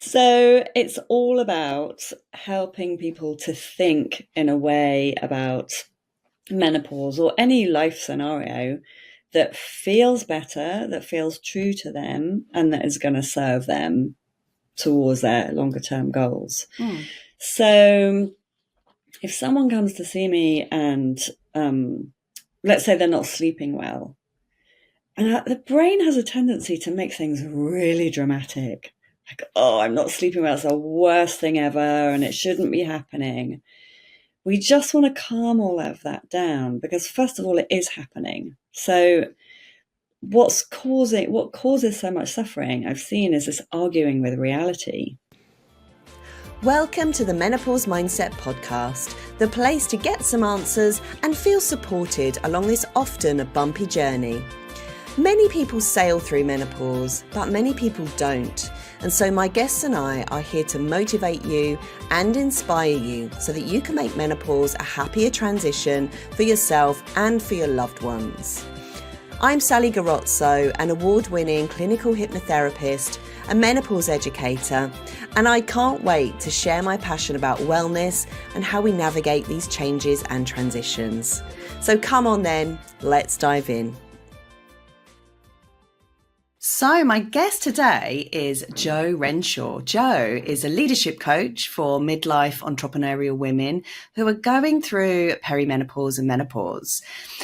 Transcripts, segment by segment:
So it's all about helping people to think in a way about menopause or any life scenario that feels better, that feels true to them, and that is going to serve them towards their longer term goals. So if someone comes to see me and let's say they're not sleeping well, and the brain has a tendency to make things really dramatic. Like, oh, I'm not sleeping well. It's the worst thing ever, and it shouldn't be happening. We just want to calm all of that down because, first of all, it is happening. So what causes so much suffering I've seen is this arguing with reality. Welcome to the Menopause Mindset Podcast, the place to get some answers and feel supported along this often a bumpy journey. Many people sail through menopause, but many people don't. And so my guests and I are here to motivate you and inspire you so that you can make menopause a happier transition for yourself and for your loved ones. I'm Sally Garozzo, an award-winning clinical hypnotherapist, a menopause educator, and I can't wait to share my passion about wellness and how we navigate these changes and transitions. So come on then, let's dive in. So my guest today is Jo Renshaw. Jo is a leadership coach for midlife entrepreneurial women who are going through perimenopause and menopause.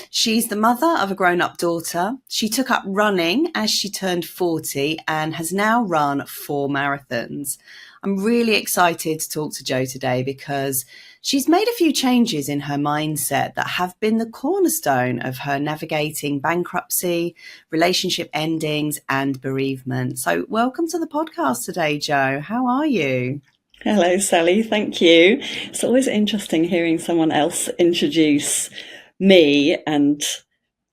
She's the mother of a grown-up daughter. She took up running as she turned 40 and has now run 4 marathons. I'm really excited to talk to Jo today because she's made a few changes in her mindset that have been the cornerstone of her navigating bankruptcy, relationship endings, and bereavement. So welcome to the podcast today, Jo. How are you? Hello, Sally. Thank you. It's always interesting hearing someone else introduce me, and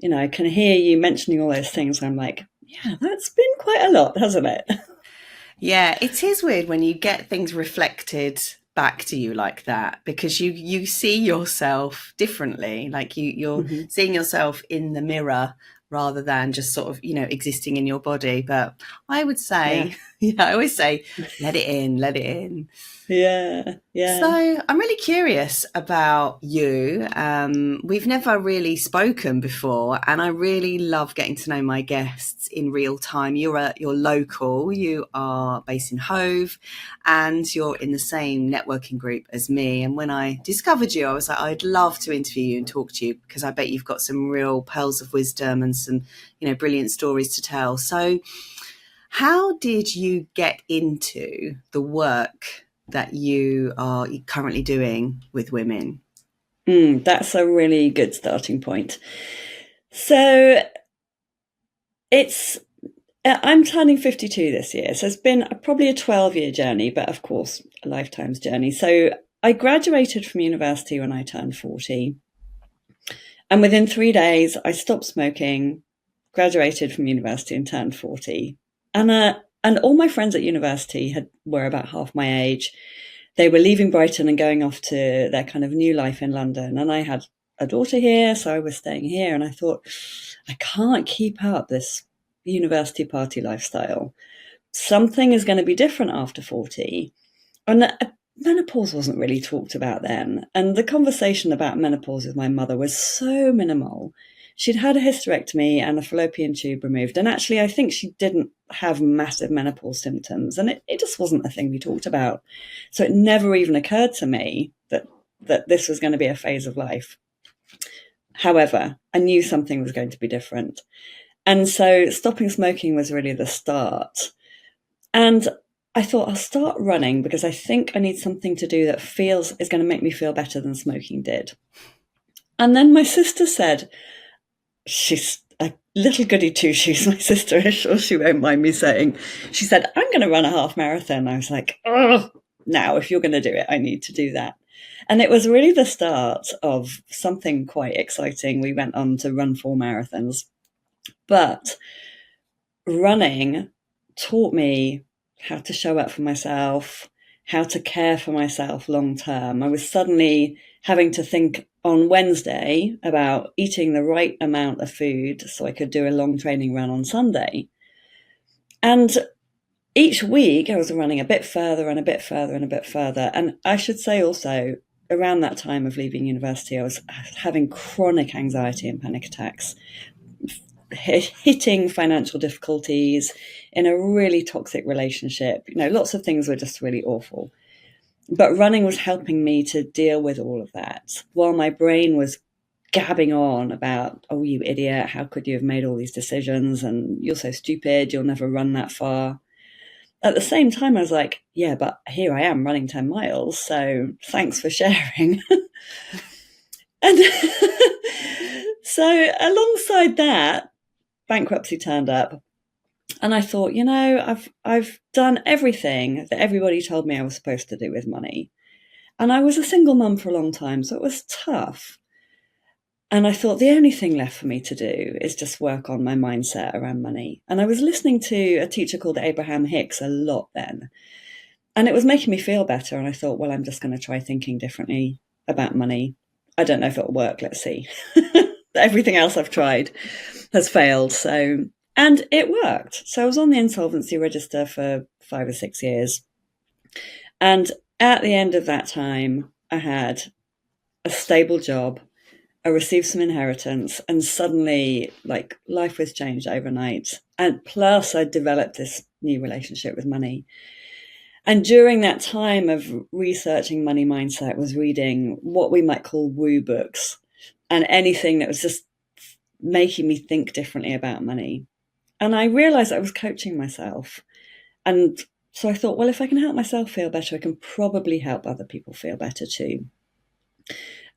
I can hear you mentioning all those things. And I'm like, yeah, that's been quite a lot, hasn't it? Yeah, it is weird when you get things reflected back to you like that, because you see yourself differently. Like you're seeing yourself in the mirror rather than just sort of, existing in your body. But I would say, I always say, let it in, let it in. Yeah. So I'm really curious about you. We've never really spoken before, and I really love getting to know my guests in real time. You're local, you are based in Hove, and you're in the same networking group as me. And when I discovered you, I was like, I'd love to interview you and talk to you because I bet you've got some real pearls of wisdom and some, brilliant stories to tell. So how did you get into the work that you are currently doing with women? That's a really good starting point. So I'm turning 52 this year. So it's been probably a 12-year journey, but of course, a lifetime's journey. So I graduated from university when I turned 40. And within 3 days, I stopped smoking, graduated from university and turned 40. And all my friends at university were about half my age. They were leaving Brighton and going off to their kind of new life in London. And I had a daughter here, so I was staying here. And I thought, I can't keep up this university party lifestyle. Something is going to be different after 40. And menopause wasn't really talked about then. And the conversation about menopause with my mother was so minimal. She'd had a hysterectomy and a fallopian tube removed. And actually, I think she didn't have massive menopause symptoms. And it just wasn't a thing we talked about. So it never even occurred to me that this was going to be a phase of life. However, I knew something was going to be different. And so stopping smoking was really the start. And I thought I'll start running because I think I need something to do that is going to make me feel better than smoking did. And then my sister said, she's a little goody two-shoes, my sister, I'm sure she won't mind me saying. She said, I'm going to run a half marathon. I was like, oh, now if you're going to do it, I need to do that. And it was really the start of something quite exciting. We went on to run 4 marathons. But running taught me how to show up for myself, how to care for myself long term. I was suddenly having to think on Wednesday about eating the right amount of food so I could do a long training run on Sunday. And each week I was running a bit further and a bit further and a bit further. And I should say also, around that time of leaving university, I was having chronic anxiety and panic attacks, hitting financial difficulties, in a really toxic relationship. Lots of things were just really awful. But running was helping me to deal with all of that, while my brain was gabbing on about, oh, you idiot, how could you have made all these decisions? And you're so stupid, you'll never run that far. At the same time, I was like, yeah, but here I am running 10 miles, so thanks for sharing. And so alongside that, bankruptcy turned up. And I thought, I've done everything that everybody told me I was supposed to do with money. And I was a single mum for a long time, so it was tough. And I thought the only thing left for me to do is just work on my mindset around money. And I was listening to a teacher called Abraham Hicks a lot then. And it was making me feel better. And I thought, well, I'm just going to try thinking differently about money. I don't know if it'll work. Let's see. Everything else I've tried has failed. And it worked. So I was on the insolvency register for 5 or 6 years. And at the end of that time, I had a stable job. I received some inheritance, and suddenly, like, life was changed overnight. And plus, I developed this new relationship with money. And during that time of researching money mindset, was reading what we might call woo books and anything that was just making me think differently about money. And I realized I was coaching myself. And so I thought, well, if I can help myself feel better, I can probably help other people feel better too.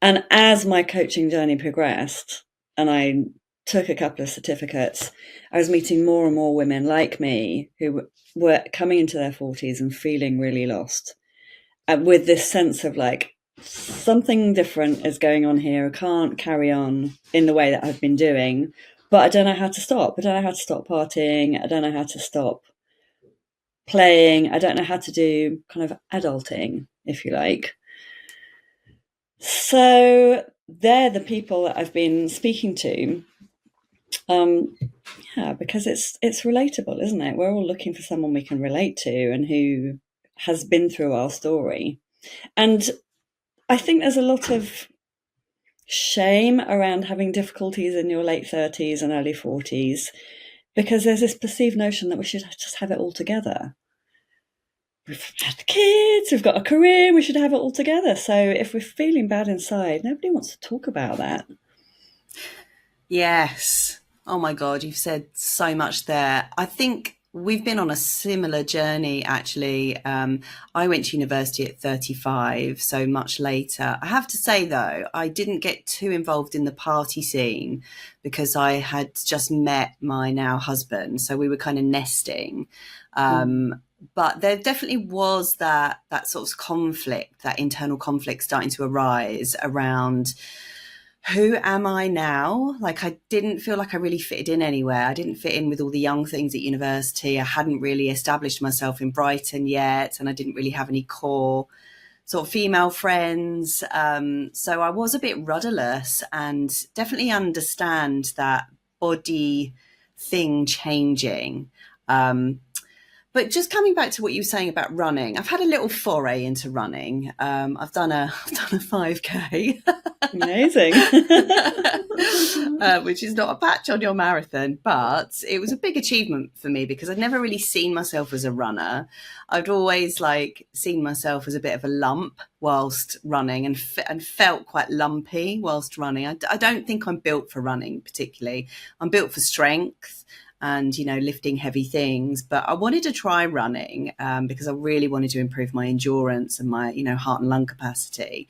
And as my coaching journey progressed, and I took a couple of certificates, I was meeting more and more women like me who were coming into their 40s and feeling really lost, with this sense of like, something different is going on here. I can't carry on in the way that I've been doing, but I don't know how to stop. I don't know how to stop partying. I don't know how to stop playing. I don't know how to do kind of adulting, if you like. So they're the people that I've been speaking to. Because it's relatable, isn't it? We're all looking for someone we can relate to and who has been through our story. And I think there's a lot of shame around having difficulties in your late 30s and early 40s, because there's this perceived notion that we should just have it all together. We've had kids, we've got a career, we should have it all together. So if we're feeling bad inside, nobody wants to talk about that. Yes. Oh my God, you've said so much there. I think we've been on a similar journey, actually. I went to university at 35, so much later. I have to say, though, I didn't get too involved in the party scene because I had just met my now husband. So we were kind of nesting. But there definitely was that sort of conflict, that internal conflict starting to arise around who am I now? Like, I didn't feel like I really fitted in anywhere. I didn't fit in with all the young things at university. I hadn't really established myself in Brighton yet, and I didn't really have any core sort of female friends. So I was a bit rudderless, and definitely understand that body thing changing. But just coming back to what you were saying about running, I've had a little foray into running. I've done a 5K. Amazing. Which is not a patch on your marathon, but it was a big achievement for me because I'd never really seen myself as a runner. I'd always seen myself as a bit of a lump whilst running, and felt quite lumpy whilst running. I don't think I'm built for running particularly. I'm built for strength and, lifting heavy things. But I wanted to try running because I really wanted to improve my endurance and my, heart and lung capacity.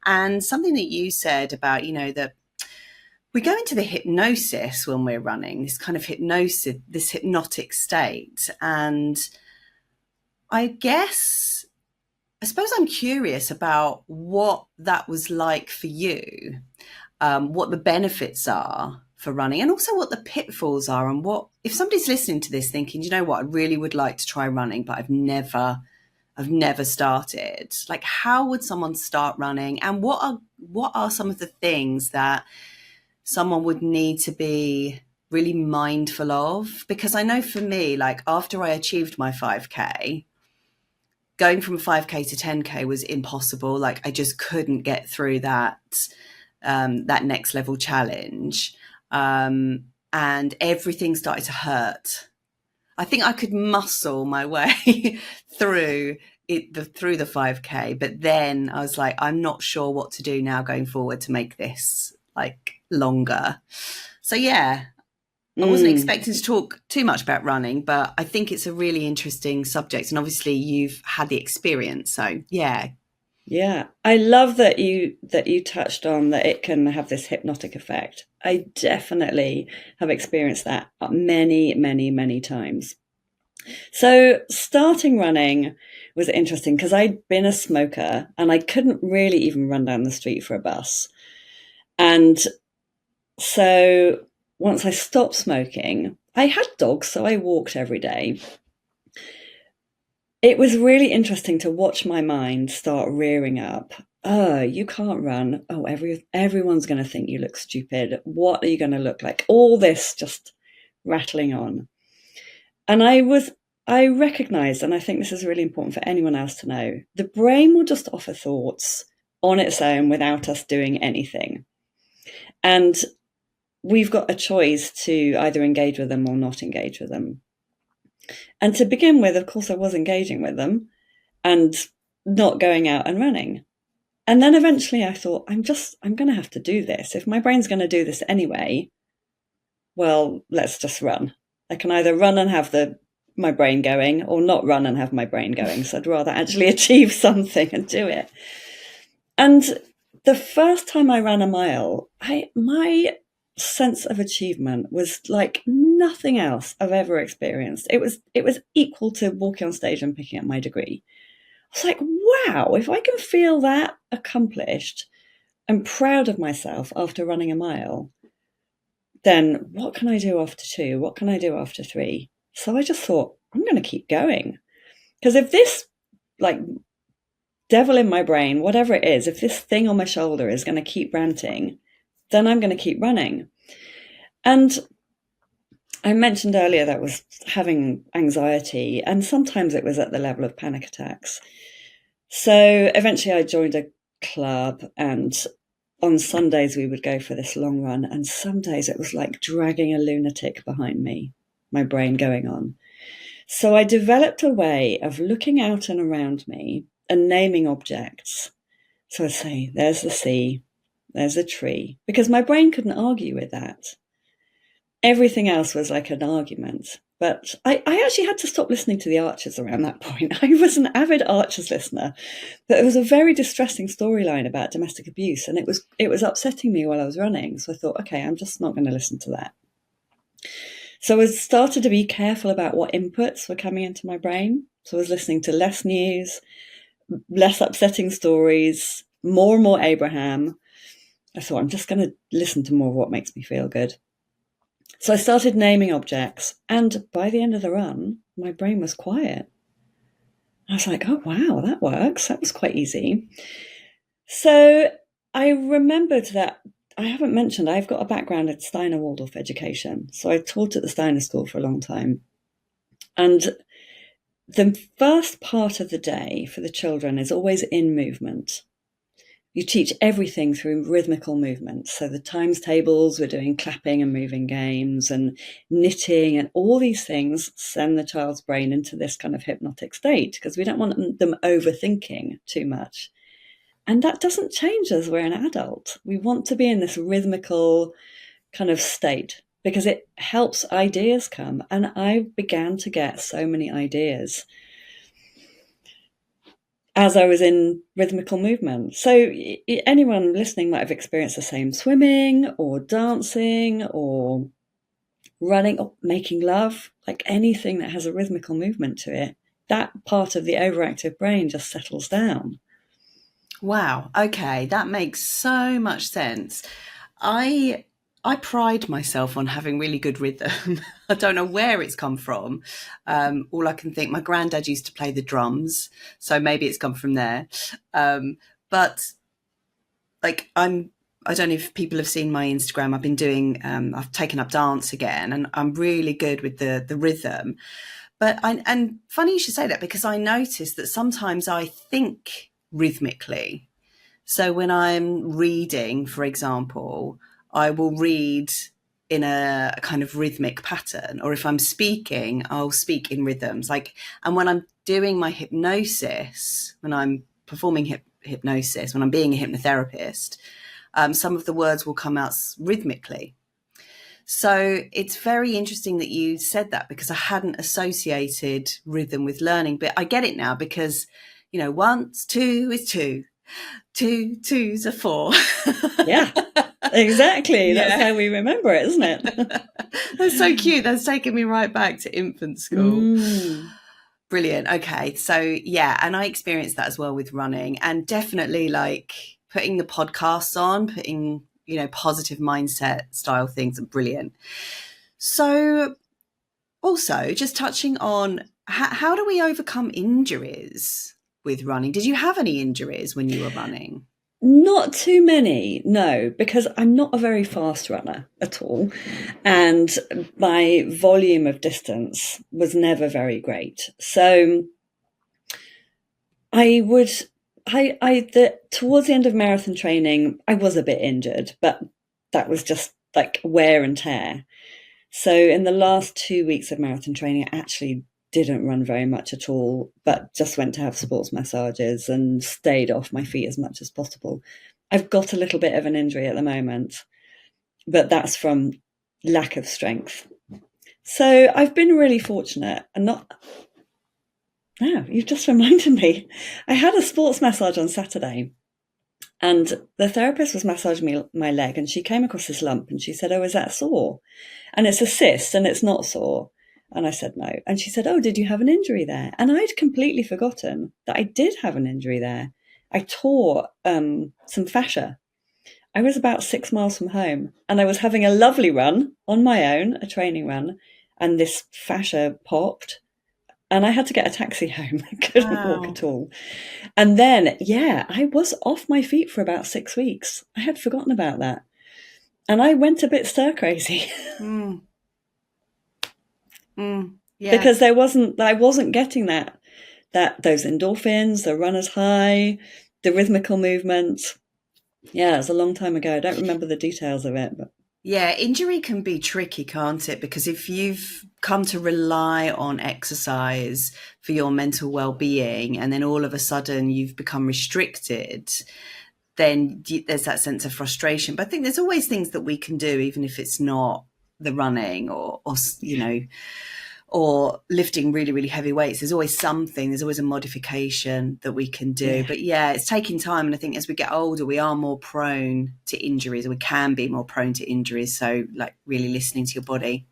And something that you said about, that we go into the hypnosis when we're running, this kind of hypnosis, this hypnotic state. And I suppose I'm curious about what that was like for you, what the benefits are for running, and also what the pitfalls are, and what if somebody's listening to this thinking, you know what, I really would like to try running, but I've never started. Like, how would someone start running, and what are some of the things that someone would need to be really mindful of, because I know for me, like after I achieved my 5K, going from 5K to 10K was impossible. Like I just couldn't get through that next level challenge. And everything started to hurt. I think I could muscle my way through through the 5K, but then I was like, I'm not sure what to do now going forward to make this like longer. So yeah, I wasn't expecting to talk too much about running, but I think it's a really interesting subject, and obviously you've had the experience. So yeah. Yeah, I love that you touched on that it can have this hypnotic effect. I definitely have experienced that many, many, many times. So starting running was interesting because I'd been a smoker and I couldn't really even run down the street for a bus. And so once I stopped smoking, I had dogs, so I walked every day. It was really interesting to watch my mind start rearing up. Oh, you can't run. Oh, everyone's going to think you look stupid. What are you going to look like? All this just rattling on. And I recognized, and I think this is really important for anyone else to know, the brain will just offer thoughts on its own without us doing anything. And we've got a choice to either engage with them or not engage with them. And to begin with, of course, I was engaging with them and not going out and running. And then eventually I thought, I'm going to have to do this. If my brain's going to do this anyway, well, let's just run. I can either run and have my brain going or not run and have my brain going. So I'd rather actually achieve something and do it. And the first time I ran a mile, my sense of achievement was like nothing else I've ever experienced. It was equal to walking on stage and picking up my degree. I was like, wow, if I can feel that accomplished and proud of myself after running a mile, then what can I do after 2? What can I do after 3? So I just thought, I'm going to keep going. Because if this like devil in my brain, whatever it is, if this thing on my shoulder is going to keep ranting, then I'm going to keep running. And I mentioned earlier that I was having anxiety, and sometimes it was at the level of panic attacks. So eventually I joined a club, and on Sundays we would go for this long run, and some days it was like dragging a lunatic behind me, my brain going on. So I developed a way of looking out and around me and naming objects. So I'd say, there's the sea, there's a tree, because my brain couldn't argue with that. Everything else was like an argument. But I actually had to stop listening to the Archers around that point. I was an avid Archers listener, but it was a very distressing storyline about domestic abuse, and it was upsetting me while I was running. So I thought, okay, I'm just not going to listen to that. So I started to be careful about what inputs were coming into my brain. So I was listening to less news, less upsetting stories, more and more Abraham. I thought, I'm just going to listen to more of what makes me feel good. So I started naming objects, and by the end of the run, my brain was quiet. I was like, oh, wow, that works. That was quite easy. So I remembered that I haven't mentioned I've got a background in Steiner Waldorf education. So I taught at the Steiner School for a long time. And the first part of the day for the children is always in movement. You teach everything through rhythmical movement. So the times tables, we're doing clapping and moving games and knitting, and all these things send the child's brain into this kind of hypnotic state because we don't want them overthinking too much. And that doesn't change as we're an adult. We want to be in this rhythmical kind of state because it helps ideas come. And I began to get so many ideas as I was in rhythmical movement. So anyone listening might have experienced the same: swimming or dancing or running or making love, like anything that has a rhythmical movement to it. That part of the overactive brain just settles down. Wow. Okay, that makes so much sense. I pride myself on having really good rhythm. I don't know where it's come from. All I can think, my granddad used to play the drums, so maybe it's come from there. But like I don't know if people have seen my Instagram. I've been doing, I've taken up dance again, and I'm really good with the rhythm. But and funny you should say that, because I notice that sometimes I think rhythmically. So when I'm reading, for example, I will read in a kind of rhythmic pattern, or if I'm speaking, I'll speak in rhythms. And when I'm doing my hypnosis, when I'm performing hypnosis, when I'm being a hypnotherapist, some of the words will come out rhythmically. So it's very interesting that you said that, because I hadn't associated rhythm with learning, but I get it now, because, 1, 2 is 2, 2, 2's a 4. Yeah, exactly. Yeah. That's how we remember it, isn't it? That's so cute. That's taken me right back to infant school. Brilliant. Okay. So yeah, and I experienced that as well with running, and definitely putting the podcasts on, putting, positive mindset style things are brilliant. So also just touching on how do we overcome injuries with running? Did you have any injuries when you were running? Not too many, no, because I'm not a very fast runner at all. And my volume of distance was never very great. So towards the end of marathon training, I was a bit injured, but that was just like wear and tear. So in the last 2 weeks of marathon training, I actually didn't run very much at all, but just went to have sports massages and stayed off my feet as much as possible. I've got a little bit of an injury at the moment, but that's from lack of strength. So I've been really fortunate, and you've just reminded me. I had a sports massage on Saturday, and the therapist was massaging my leg, and she came across this lump, and she said, "Oh, is that sore?" And it's a cyst, and it's not sore. And I said, no. And she said, "Oh, did you have an injury there?" And I'd completely forgotten that I did have an injury there. I tore some fascia. I was about 6 miles from home, and I was having a lovely run on my own, a training run, and this fascia popped, and I had to get a taxi home. I couldn't walk at all. And then, I was off my feet for about 6 weeks. I had forgotten about that. And I went a bit stir crazy. Yeah. Because I wasn't getting those endorphins, the runner's high, the rhythmical movement. Yeah, it was a long time ago. I don't remember the details of it, but yeah, injury can be tricky, can't it? Because if you've come to rely on exercise for your mental well-being, and then all of a sudden you've become restricted, then there's that sense of frustration. But I think there's always things that we can do, even if it's not the running or or lifting really, really heavy weights. There's always something, there's always a modification that we can do. Yeah. But yeah, it's taking time. And I think as we get older, we are more prone to injuries, or we can be more prone to injuries. So really listening to your body.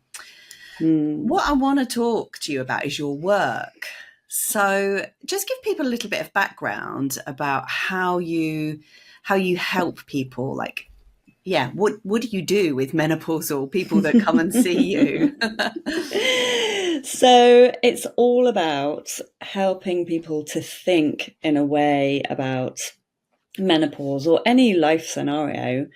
What I want to talk to you about is your work. So just give people a little bit of background about how you help people. What do you do with menopausal people that come and see you? So it's all about helping people to think in a way about menopause or any life scenario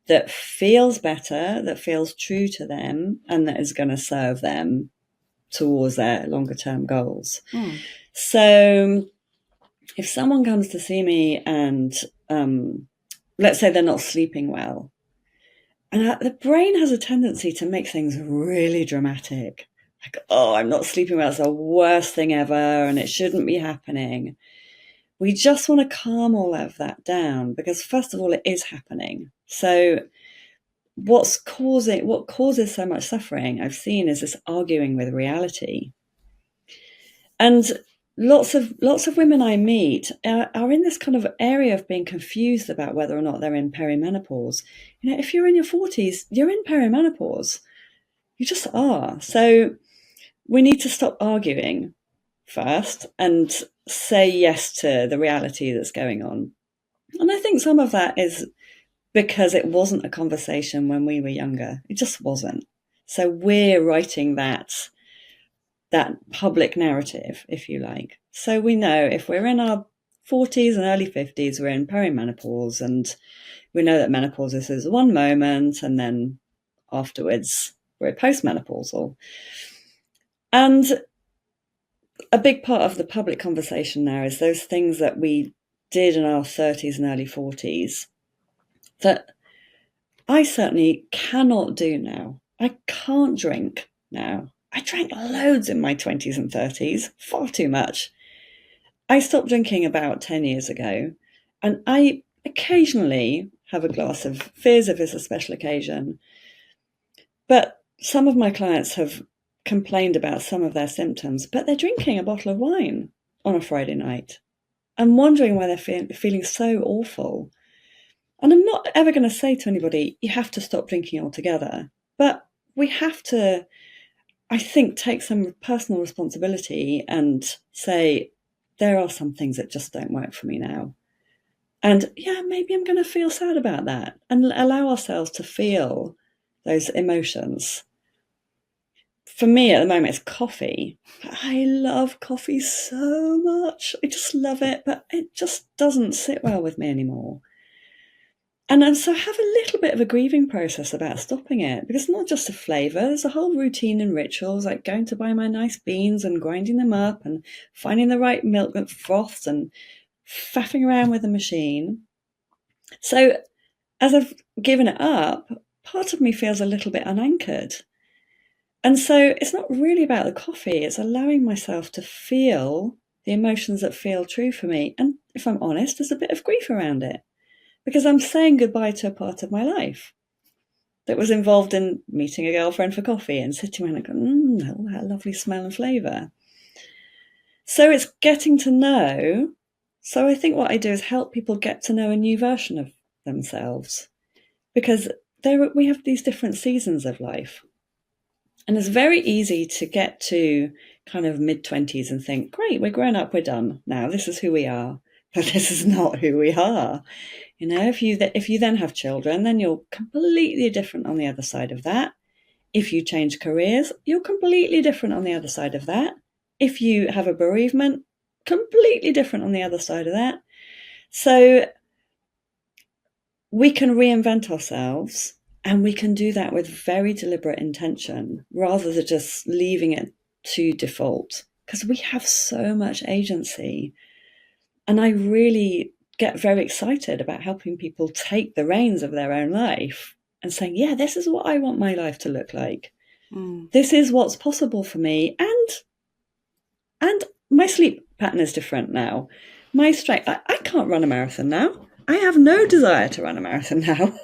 that feels better, that feels true to them, and that is going to serve them towards their longer term goals. So if someone comes to see me and let's say they're not sleeping well, and the brain has a tendency to make things really dramatic. Oh, I'm not sleeping well. It's the worst thing ever, and it shouldn't be happening. We just want to calm all of that down, because first of all, it is happening. So what causes so much suffering, I've seen, is this arguing with reality. And lots of women I meet are in this kind of area of being confused about whether or not they're in perimenopause. If you're in your 40s, you're in perimenopause. You just are. So we need to stop arguing first and say yes to the reality that's going on. And I think some of that is because it wasn't a conversation when we were younger. It just wasn't. So we're writing that public narrative, if you like. So we know if we're in our 40s and early 50s, we're in perimenopause, and we know that menopause is one moment, and then afterwards we're postmenopausal. And a big part of the public conversation now is those things that we did in our 30s and early 40s that I certainly cannot do now. I can't drink now. I drank loads in my 20s and 30s, far too much. I stopped drinking about 10 years ago, and I occasionally have a glass of fizz if it's a special occasion. But some of my clients have complained about some of their symptoms, but they're drinking a bottle of wine on a Friday night and wondering why they're feeling so awful. And I'm not ever going to say to anybody, you have to stop drinking altogether. But we have to, I think, take some personal responsibility and say, there are some things that just don't work for me now. And yeah, maybe I'm going to feel sad about that, and allow ourselves to feel those emotions. For me at the moment, it's coffee. I love coffee so much. I just love it, but it just doesn't sit well with me anymore. And so have a little bit of a grieving process about stopping it, because it's not just the flavour, there's a whole routine and rituals, like going to buy my nice beans and grinding them up and finding the right milk that froths and faffing around with the machine. So as I've given it up, part of me feels a little bit unanchored. And so it's not really about the coffee, it's allowing myself to feel the emotions that feel true for me. And if I'm honest, there's a bit of grief around it, because I'm saying goodbye to a part of my life that was involved in meeting a girlfriend for coffee and sitting around and going, oh, that lovely smell and flavour. So it's getting to know. So I think what I do is help people get to know a new version of themselves, because we have these different seasons of life. And it's very easy to get to kind of mid-20s and think, great, we're grown up, we're done now, this is who we are. But this is not who we are. You know, if you then have children, then you're completely different on the other side of that. If you change careers, you're completely different on the other side of that. If you have a bereavement, completely different on the other side of that. So we can reinvent ourselves, and we can do that with very deliberate intention rather than just leaving it to default, because we have so much agency. And I really get very excited about helping people take the reins of their own life and saying, yeah, this is what I want my life to look like. This is what's possible for me. And my sleep pattern is different now. My strength, I can't run a marathon now. I have no desire to run a marathon now.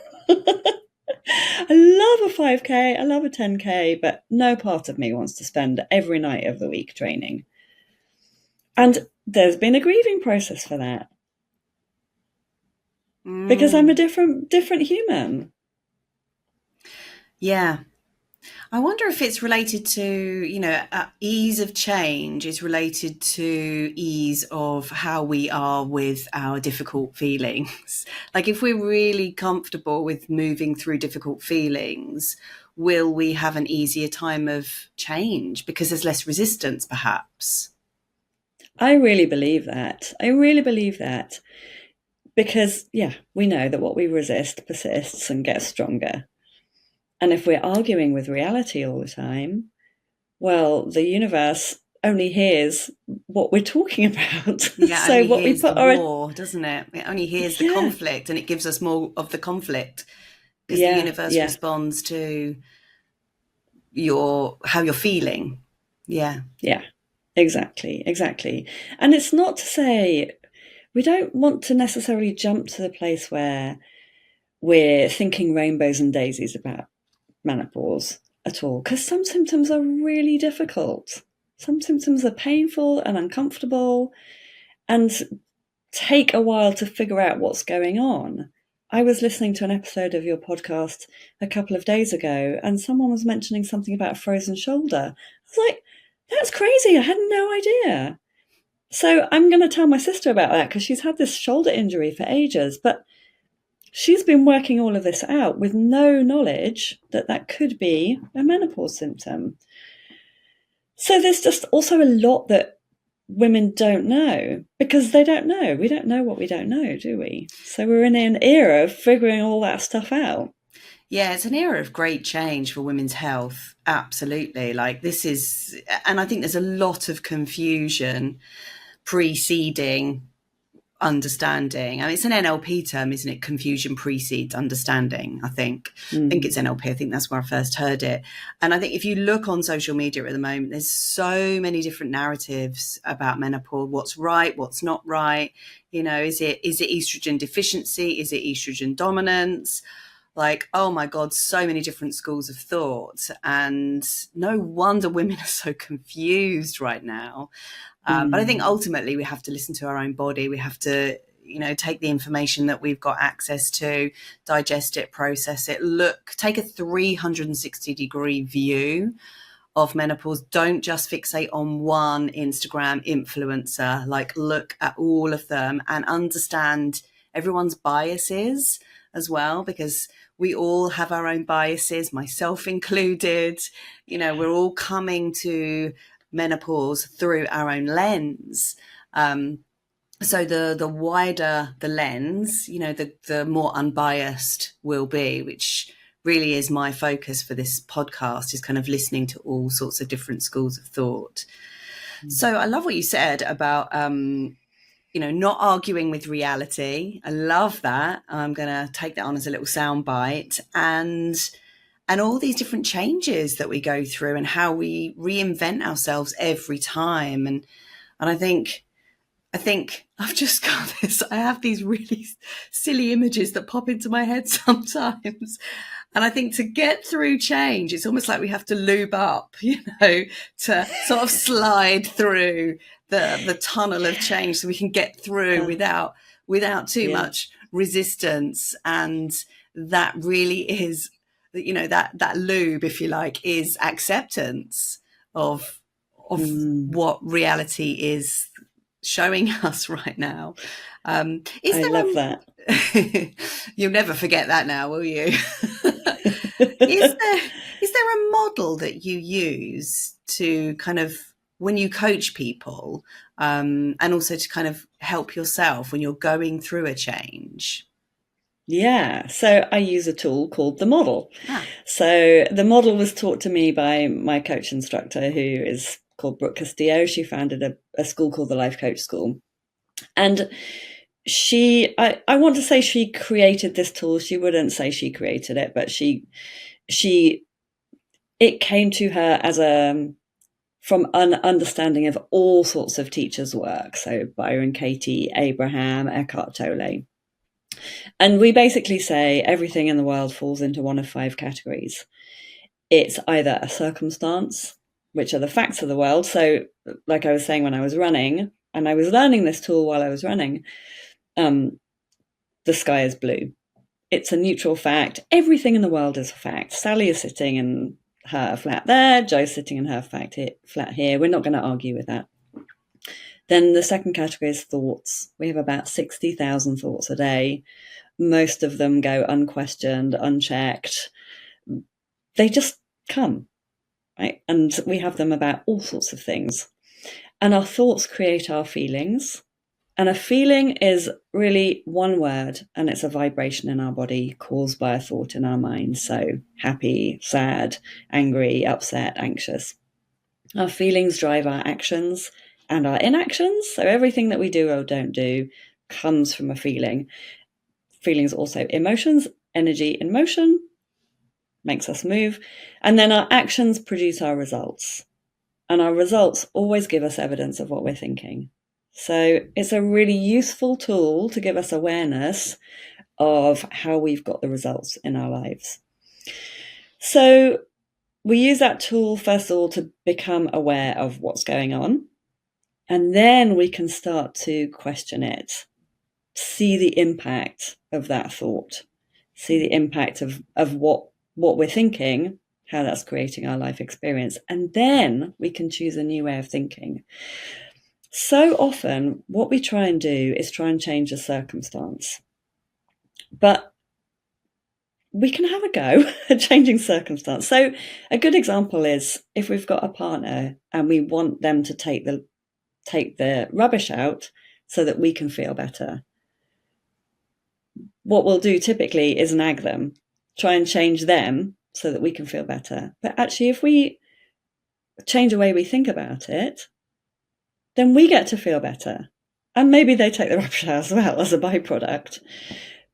I love a 5K, I love a 10K, but no part of me wants to spend every night of the week training. And there's been a grieving process for that. Because I'm a different human. Yeah. I wonder if it's related to, ease of change is related to ease of how we are with our difficult feelings. Like if we're really comfortable with moving through difficult feelings, will we have an easier time of change because there's less resistance, perhaps? I really believe that. Because, yeah, we know that what we resist persists and gets stronger. And if we're arguing with reality all the time, well, the universe only hears what we're talking about. Yeah, so only what hears we put the war, doesn't it? It only hears the conflict, and it gives us more of the conflict, because the universe responds to how you're feeling. Yeah. Yeah, exactly. And it's not to say we don't want to necessarily jump to the place where we're thinking rainbows and daisies about menopause at all, because some symptoms are really difficult. Some symptoms are painful and uncomfortable and take a while to figure out what's going on. I was listening to an episode of your podcast a couple of days ago, and someone was mentioning something about a frozen shoulder. I was like, that's crazy. I had no idea. So I'm going to tell my sister about that, because she's had this shoulder injury for ages, but she's been working all of this out with no knowledge that could be a menopause symptom. So there's just also a lot that women don't know, because they don't know. We don't know what we don't know, do we? So we're in an era of figuring all that stuff out. Yeah, it's an era of great change for women's health. Absolutely. Like this is, and I think there's a lot of confusion preceding understanding. I mean, it's an NLP term, isn't it? Confusion precedes understanding, I think. I think it's NLP. I think that's where I first heard it. And I think if you look on social media at the moment, there's so many different narratives about menopause, what's right, what's not right. You know, is it estrogen deficiency? Is it estrogen dominance? Like, oh my God, so many different schools of thought. And no wonder women are so confused right now. But I think ultimately we have to listen to our own body. We have to, you know, take the information that we've got access to, digest it, process it, take a 360-degree view of menopause. Don't just fixate on one Instagram influencer. Like, look at all of them and understand everyone's biases as well, because we all have our own biases, myself included. You know, we're all coming to menopause through our own lens. So the wider the lens, you know, the more unbiased we'll be, which really is my focus for this podcast, is kind of listening to all sorts of different schools of thought. So I love what you said about you know, not arguing with reality. I love that. I'm going to take that on as a little soundbite, and all these different changes that we go through and how we reinvent ourselves every time. And I think I've just got this. I have these really silly images that pop into my head sometimes. And I think to get through change, it's almost like we have to lube up, you know, to sort of slide through the tunnel of change so we can get through without too much resistance. And that really is, you know, that lube, if you like, is acceptance of what reality is showing us right now. I love that. You'll never forget that now, will you? Is there a model that you use to kind of, when you coach people, and also to kind of help yourself when you're going through a change? Yeah, so I use a tool called the model. So the model was taught to me by my coach instructor, who is called Brooke Castillo. She founded a school called the Life Coach School. And I want to say she created this tool. She wouldn't say she created it, but it came to her as from an understanding of all sorts of teachers' work. So Byron Katie, Abraham, Eckhart Tolle. And we basically say everything in the world falls into one of 5 categories. It's either a circumstance, which are the facts of the world. So like I was saying, when I was running, and I was learning this tool while I was running, the sky is blue. It's a neutral fact. Everything in the world is a fact. Sally is sitting in her flat there. Joe's sitting in her flat here. We're not going to argue with that. Then the second category is thoughts. We have about 60,000 thoughts a day. Most of them go unquestioned, unchecked. They just come, right? And we have them about all sorts of things. And our thoughts create our feelings. And a feeling is really one word, and it's a vibration in our body caused by a thought in our mind. So happy, sad, angry, upset, anxious. Our feelings drive our actions and our inactions. So everything that we do or don't do comes from a feeling. Feelings also emotions, energy in motion makes us move. And then our actions produce our results. And our results always give us evidence of what we're thinking. So it's a really useful tool to give us awareness of how we've got the results in our lives. So we use that tool, first of all, to become aware of what's going on. And then we can start to question it, see the impact of that thought, see the impact of what we're thinking, how that's creating our life experience. And then we can choose a new way of thinking. So often what we try and do is try and change a circumstance. But we can have a go at changing circumstance. So a good example is if we've got a partner and we want them to take take the rubbish out so that we can feel better. What we'll do typically is nag them, try and change them so that we can feel better. But actually, if we change the way we think about it, then we get to feel better. And maybe they take the rubbish out as well as a byproduct.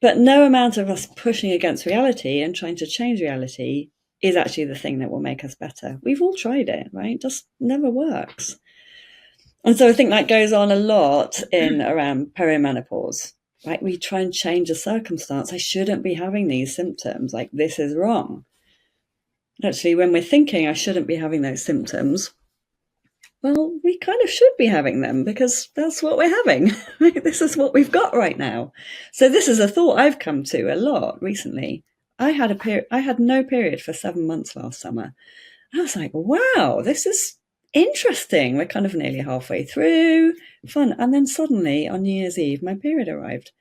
But no amount of us pushing against reality and trying to change reality is actually the thing that will make us better. We've all tried it, right? It just never works. And so I think that goes on a lot in around perimenopause, right? We try and change a circumstance. I shouldn't be having these symptoms. Like, this is wrong. Actually, when we're thinking I shouldn't be having those symptoms, well, we kind of should be having them because that's what we're having. This is what we've got right now. So this is a thought I've come to a lot recently. I had no period for 7 months last summer. I was like, wow, this is interesting. We're kind of nearly halfway through. Fun. And then suddenly on New Year's Eve, my period arrived.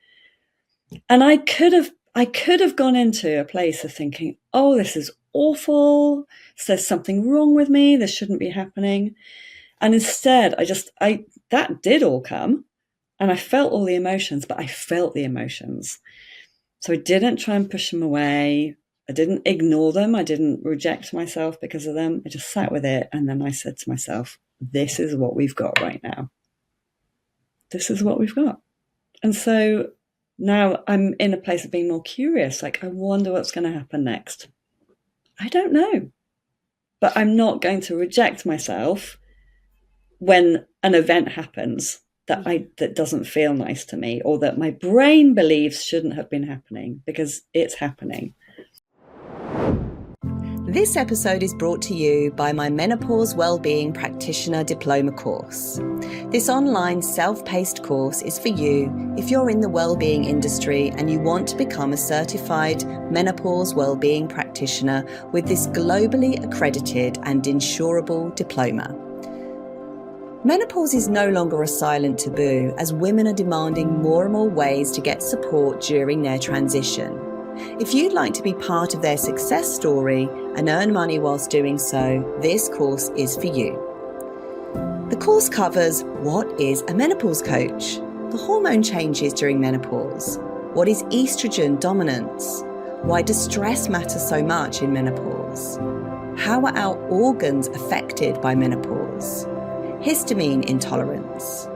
And I could have gone into a place of thinking, oh, this is awful. There's something wrong with me. This shouldn't be happening. And instead, that did all come, and I felt all the emotions, but I felt the emotions. So I didn't try and push them away. I didn't ignore them. I didn't reject myself because of them. I just sat with it. And then I said to myself, this is what we've got right now. This is what we've got. And so now I'm in a place of being more curious. Like, I wonder what's going to happen next. I don't know, but I'm not going to reject myself when an event happens that doesn't feel nice to me, or that my brain believes shouldn't have been happening, because it's happening. This episode is brought to you by my Menopause Wellbeing Practitioner Diploma course. This online self-paced course is for you if you're in the wellbeing industry and you want to become a certified menopause wellbeing practitioner with this globally accredited and insurable diploma. Menopause is no longer a silent taboo, as women are demanding more and more ways to get support during their transition. If you'd like to be part of their success story and earn money whilst doing so, this course is for you. The course covers what is a menopause coach, the hormone changes during menopause, what is estrogen dominance, why does stress matter so much in menopause, how are our organs affected by menopause, histamine intolerance,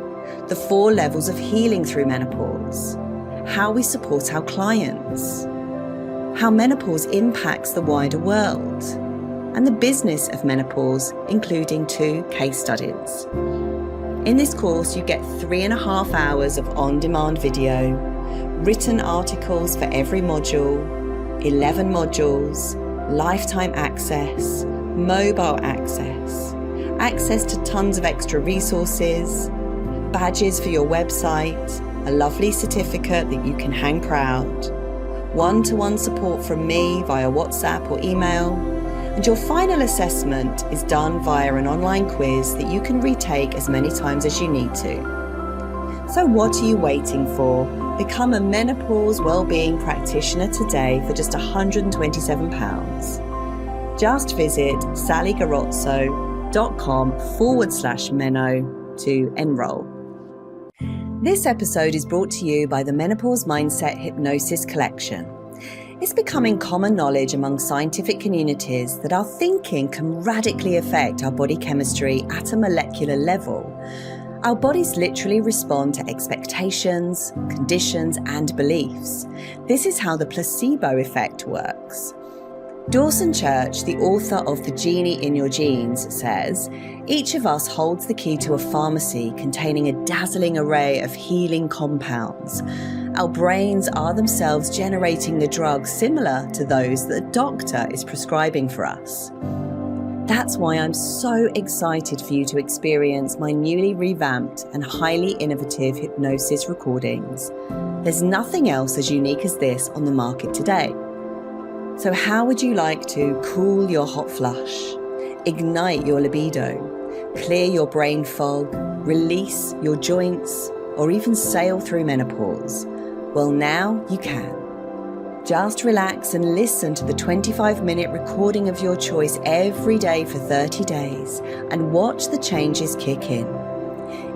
the 4 levels of healing through menopause, how we support our clients, how menopause impacts the wider world, and the business of menopause, including 2 case studies. In this course, you get 3.5 hours of on-demand video, written articles for every module, 11 modules, lifetime access, mobile access to tons of extra resources, badges for your website, a lovely certificate that you can hang proud, one-to-one support from me via WhatsApp or email, and your final assessment is done via an online quiz that you can retake as many times as you need to. So what are you waiting for? Become a menopause wellbeing practitioner today for just £127. Just visit sallygarozzo.com/meno to enroll. This episode is brought to you by the Menopause Mindset Hypnosis Collection. It's becoming common knowledge among scientific communities that our thinking can radically affect our body chemistry at a molecular level. Our bodies literally respond to expectations, conditions, and beliefs. This is how the placebo effect works. Dawson Church, the author of The Genie in Your Genes, says, each of us holds the key to a pharmacy containing a dazzling array of healing compounds. Our brains are themselves generating the drugs similar to those that a doctor is prescribing for us. That's why I'm so excited for you to experience my newly revamped and highly innovative hypnosis recordings. There's nothing else as unique as this on the market today. So how would you like to cool your hot flush, ignite your libido, clear your brain fog, release your joints, or even sail through menopause? Well, now you can. Just relax and listen to the 25-minute recording of your choice every day for 30 days and watch the changes kick in.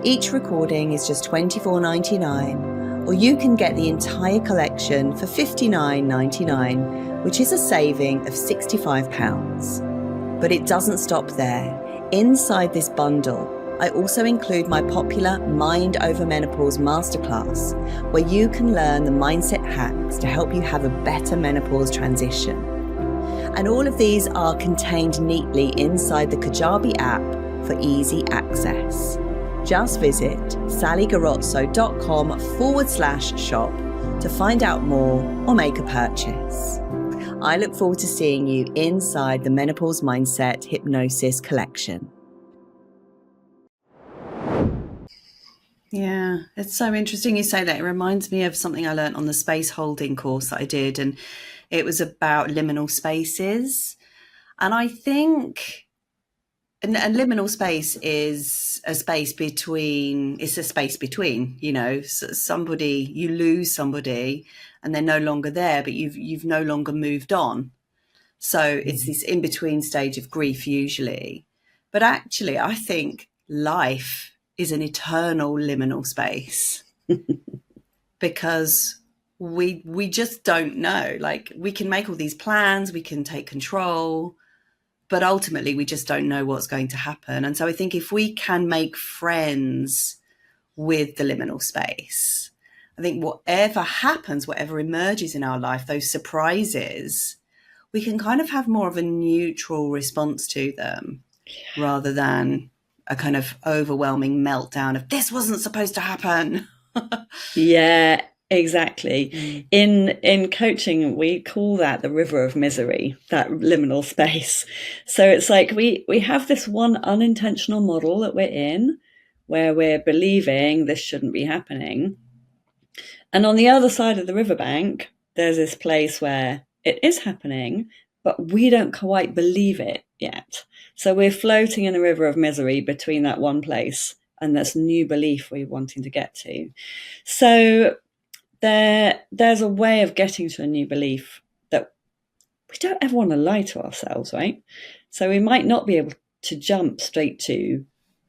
Each recording is just $24.99, or you can get the entire collection for $59.99, which is a saving of £65. But it doesn't stop there. Inside this bundle, I also include my popular Mind Over Menopause Masterclass, where you can learn the mindset hacks to help you have a better menopause transition. And all of these are contained neatly inside the Kajabi app for easy access. Just visit sallygarozzo.com/shop to find out more or make a purchase. I look forward to seeing you inside the Menopause Mindset Hypnosis collection. Yeah, it's so interesting you say that. It reminds me of something I learned on the space holding course that I did, and it was about liminal spaces. And I think and liminal space is a space between, you know, somebody, you lose somebody and they're no longer there, but you've no longer moved on. So it's this in-between stage of grief usually. But actually, I think life is an eternal liminal space because we just don't know. Like, we can make all these plans, we can take control, but ultimately we just don't know what's going to happen. And so I think if we can make friends with the liminal space, I think whatever happens, whatever emerges in our life, those surprises, we can kind of have more of a neutral response to them rather than a kind of overwhelming meltdown of this wasn't supposed to happen. Yeah, exactly. In coaching, we call that the river of misery, that liminal space. So it's like we have this one unintentional model that we're in where we're believing this shouldn't be happening. And on the other side of the riverbank, there's this place where it is happening, but we don't quite believe it yet. So we're floating in the river of misery between that one place and this new belief we're wanting to get to. So there's a way of getting to a new belief that we don't ever want to lie to ourselves, right? So we might not be able to jump straight to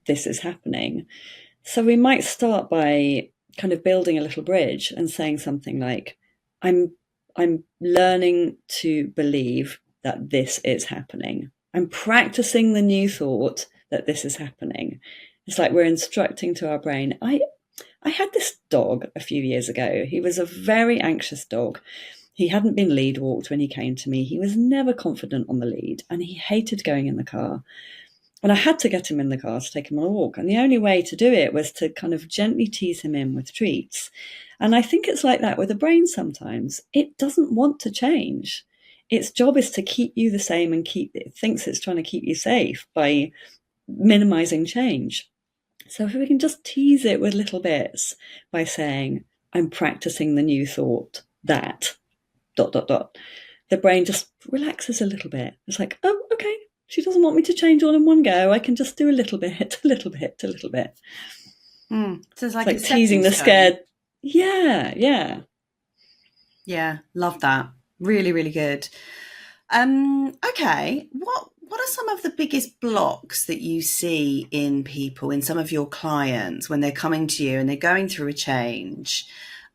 this is happening. So we might start by kind of building a little bridge and saying something like, I'm learning to believe that this is happening. I'm practicing the new thought that this is happening. It's like we're instructing to our brain. I had this dog a few years ago. He was a very anxious dog. He hadn't been lead walked when he came to me. He was never confident on the lead and he hated going in the car. And I had to get him in the car to take him on a walk. And the only way to do it was to kind of gently tease him in with treats. And I think it's like that with the brain sometimes. It doesn't want to change. Its job is to keep you the same and it thinks it's trying to keep you safe by minimizing change. So if we can just tease it with little bits by saying, I'm practicing the new thought that ... the brain just relaxes a little bit. It's like, oh, okay. She doesn't want me to change all in one go. I can just do a little bit, a little bit, a little bit. So it's like teasing the scared. Yeah. Yeah, love that. Really, really good. Okay, what are some of the biggest blocks that you see in people, in some of your clients when they're coming to you and they're going through a change?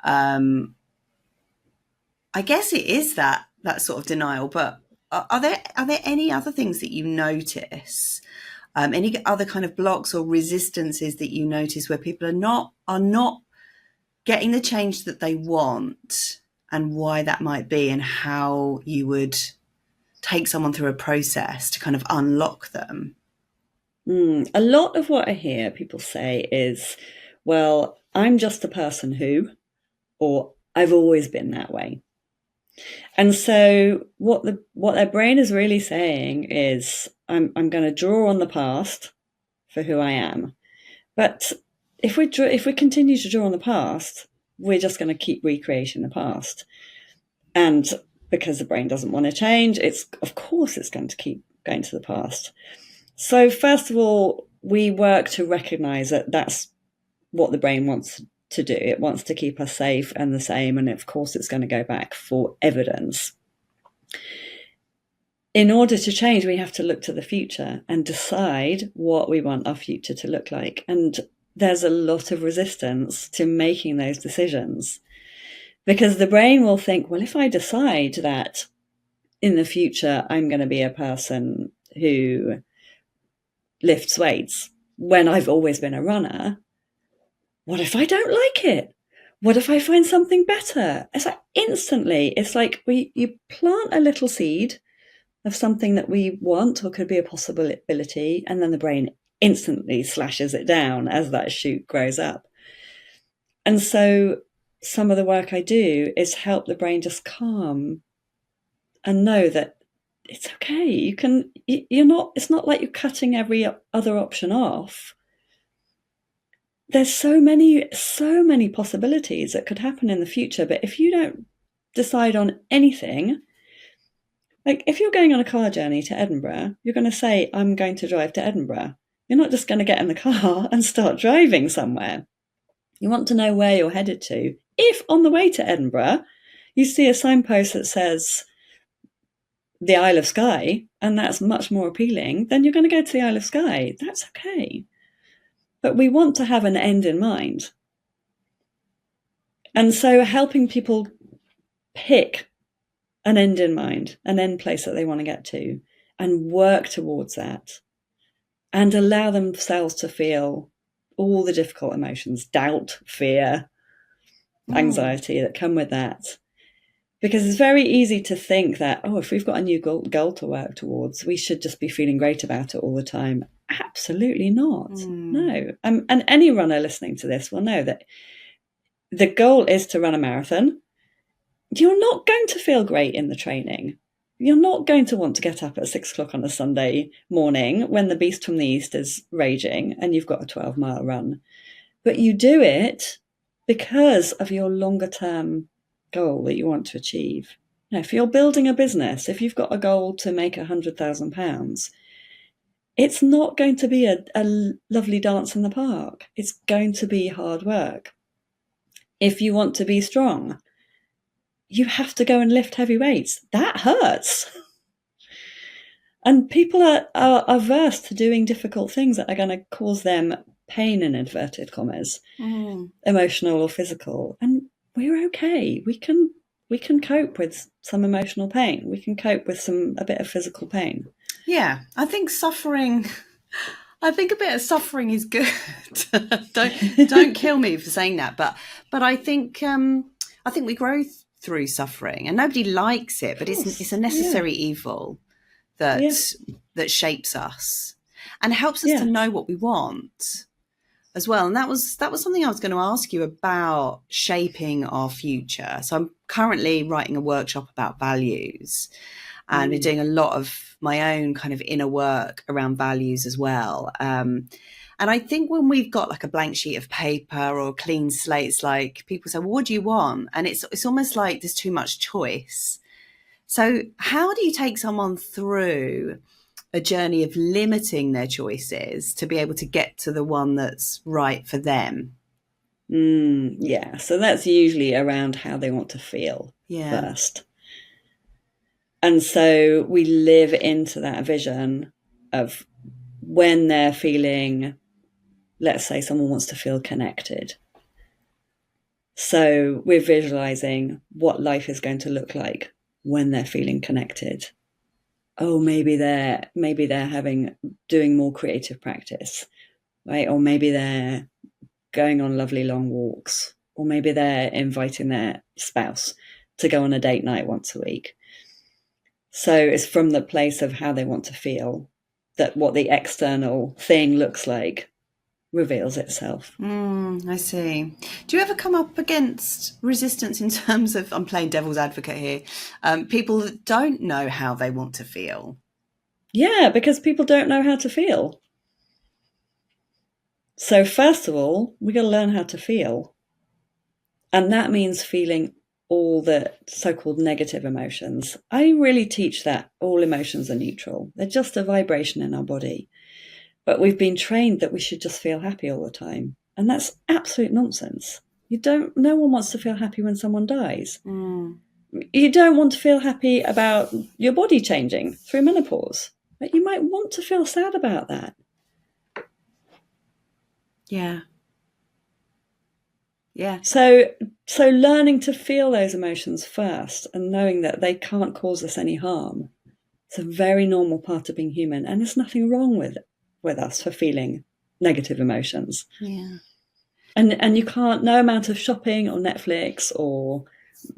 I guess it is that sort of denial, but are there any other things that you notice? Any other kind of blocks or resistances that you notice where people are not getting the change that they want, and why that might be, and how you would take someone through a process to kind of unlock them? A lot of what I hear people say is, well, I'm just a person who, or I've always been that way. And so what their brain is really saying is, I'm going to draw on the past for who I am. But if we continue to draw on the past, we're just going to keep recreating the past. And because the brain doesn't want to change, of course it's going to keep going to the past. So first of all, we work to recognize that that's what the brain wants to do. It wants to keep us safe and the same. And of course, it's going to go back for evidence. In order to change, we have to look to the future and decide what we want our future to look like. And there's a lot of resistance to making those decisions, because the brain will think, well, if I decide that in the future I'm going to be a person who lifts weights when I've always been a runner, what if I don't like it? What if I find something better? It's like instantly, it's like you plant a little seed of something that we want or could be a possibility, and then the brain instantly slashes it down as that shoot grows up. And so some of the work I do is help the brain just calm and know that it's okay. It's not like you're cutting every other option off. There's so many possibilities that could happen in the future. But if you don't decide on anything, like if you're going on a car journey to Edinburgh, you're going to say, I'm going to drive to Edinburgh. You're not just going to get in the car and start driving somewhere. You want to know where you're headed to. If on the way to Edinburgh, you see a signpost that says the Isle of Skye, and that's much more appealing, then you're going to go to the Isle of Skye. That's okay. But we want to have an end in mind. And so helping people pick an end in mind, an end place that they want to get to, and work towards that, and allow themselves to feel all the difficult emotions, doubt, fear, anxiety that come with that. Because it's very easy to think that, if we've got a new goal to work towards, we should just be feeling great about it all the time. Absolutely not. No. And any runner listening to this will know that the goal is to run a marathon. You're not going to feel great in the training. You're not going to want to get up at 6 o'clock on a Sunday morning when the beast from the east is raging and you've got a 12-mile run. But you do it because of your longer term goal that you want to achieve. Now, if you're building a business, if you've got a goal to make £100,000, it's not going to be a lovely dance in the park. It's going to be hard work. If you want to be strong, you have to go and lift heavy weights. That hurts. And people are averse to doing difficult things that are going to cause them pain, in inverted commas, emotional or physical. And we're okay. We can cope with some emotional pain. We can cope with a bit of physical pain. Yeah, I think a bit of suffering is good. don't kill me for saying that, but I think we grow through suffering, and nobody likes it, but it's a necessary evil that shapes us and helps us to know what we want as well. And that was something I was going to ask you about, shaping our future. So I'm currently writing a workshop about values, and we're doing a lot of my own kind of inner work around values as well. And I think when we've got like a blank sheet of paper or a clean slate, it's like people say, well, what do you want? And it's almost like there's too much choice. So how do you take someone through a journey of limiting their choices to be able to get to the one that's right for them? So that's usually around how they want to feel first. And so we live into that vision of when they're feeling, let's say someone wants to feel connected. So we're visualizing what life is going to look like when they're feeling connected. Oh, maybe they're doing more creative practice, right? Or maybe they're going on lovely long walks, or maybe they're inviting their spouse to go on a date night once a week. So it's from the place of how they want to feel that what the external thing looks like reveals itself. I see. Do you ever come up against resistance in terms of, I'm playing devil's advocate here, people that don't know how they want to feel? Yeah, because people don't know how to feel. So first of all, we got to learn how to feel. And that means feeling all the so-called negative emotions. I really teach that all emotions are neutral. They're just a vibration in our body. But we've been trained that we should just feel happy all the time. And that's absolute nonsense. No one wants to feel happy when someone dies. You don't want to feel happy about your body changing through menopause. But you might want to feel sad about that. Yeah. Yeah. So learning to feel those emotions first and knowing that they can't cause us any harm. It's a very normal part of being human, and there's nothing wrong with us for feeling negative emotions. Yeah. And you can't, no amount of shopping or Netflix or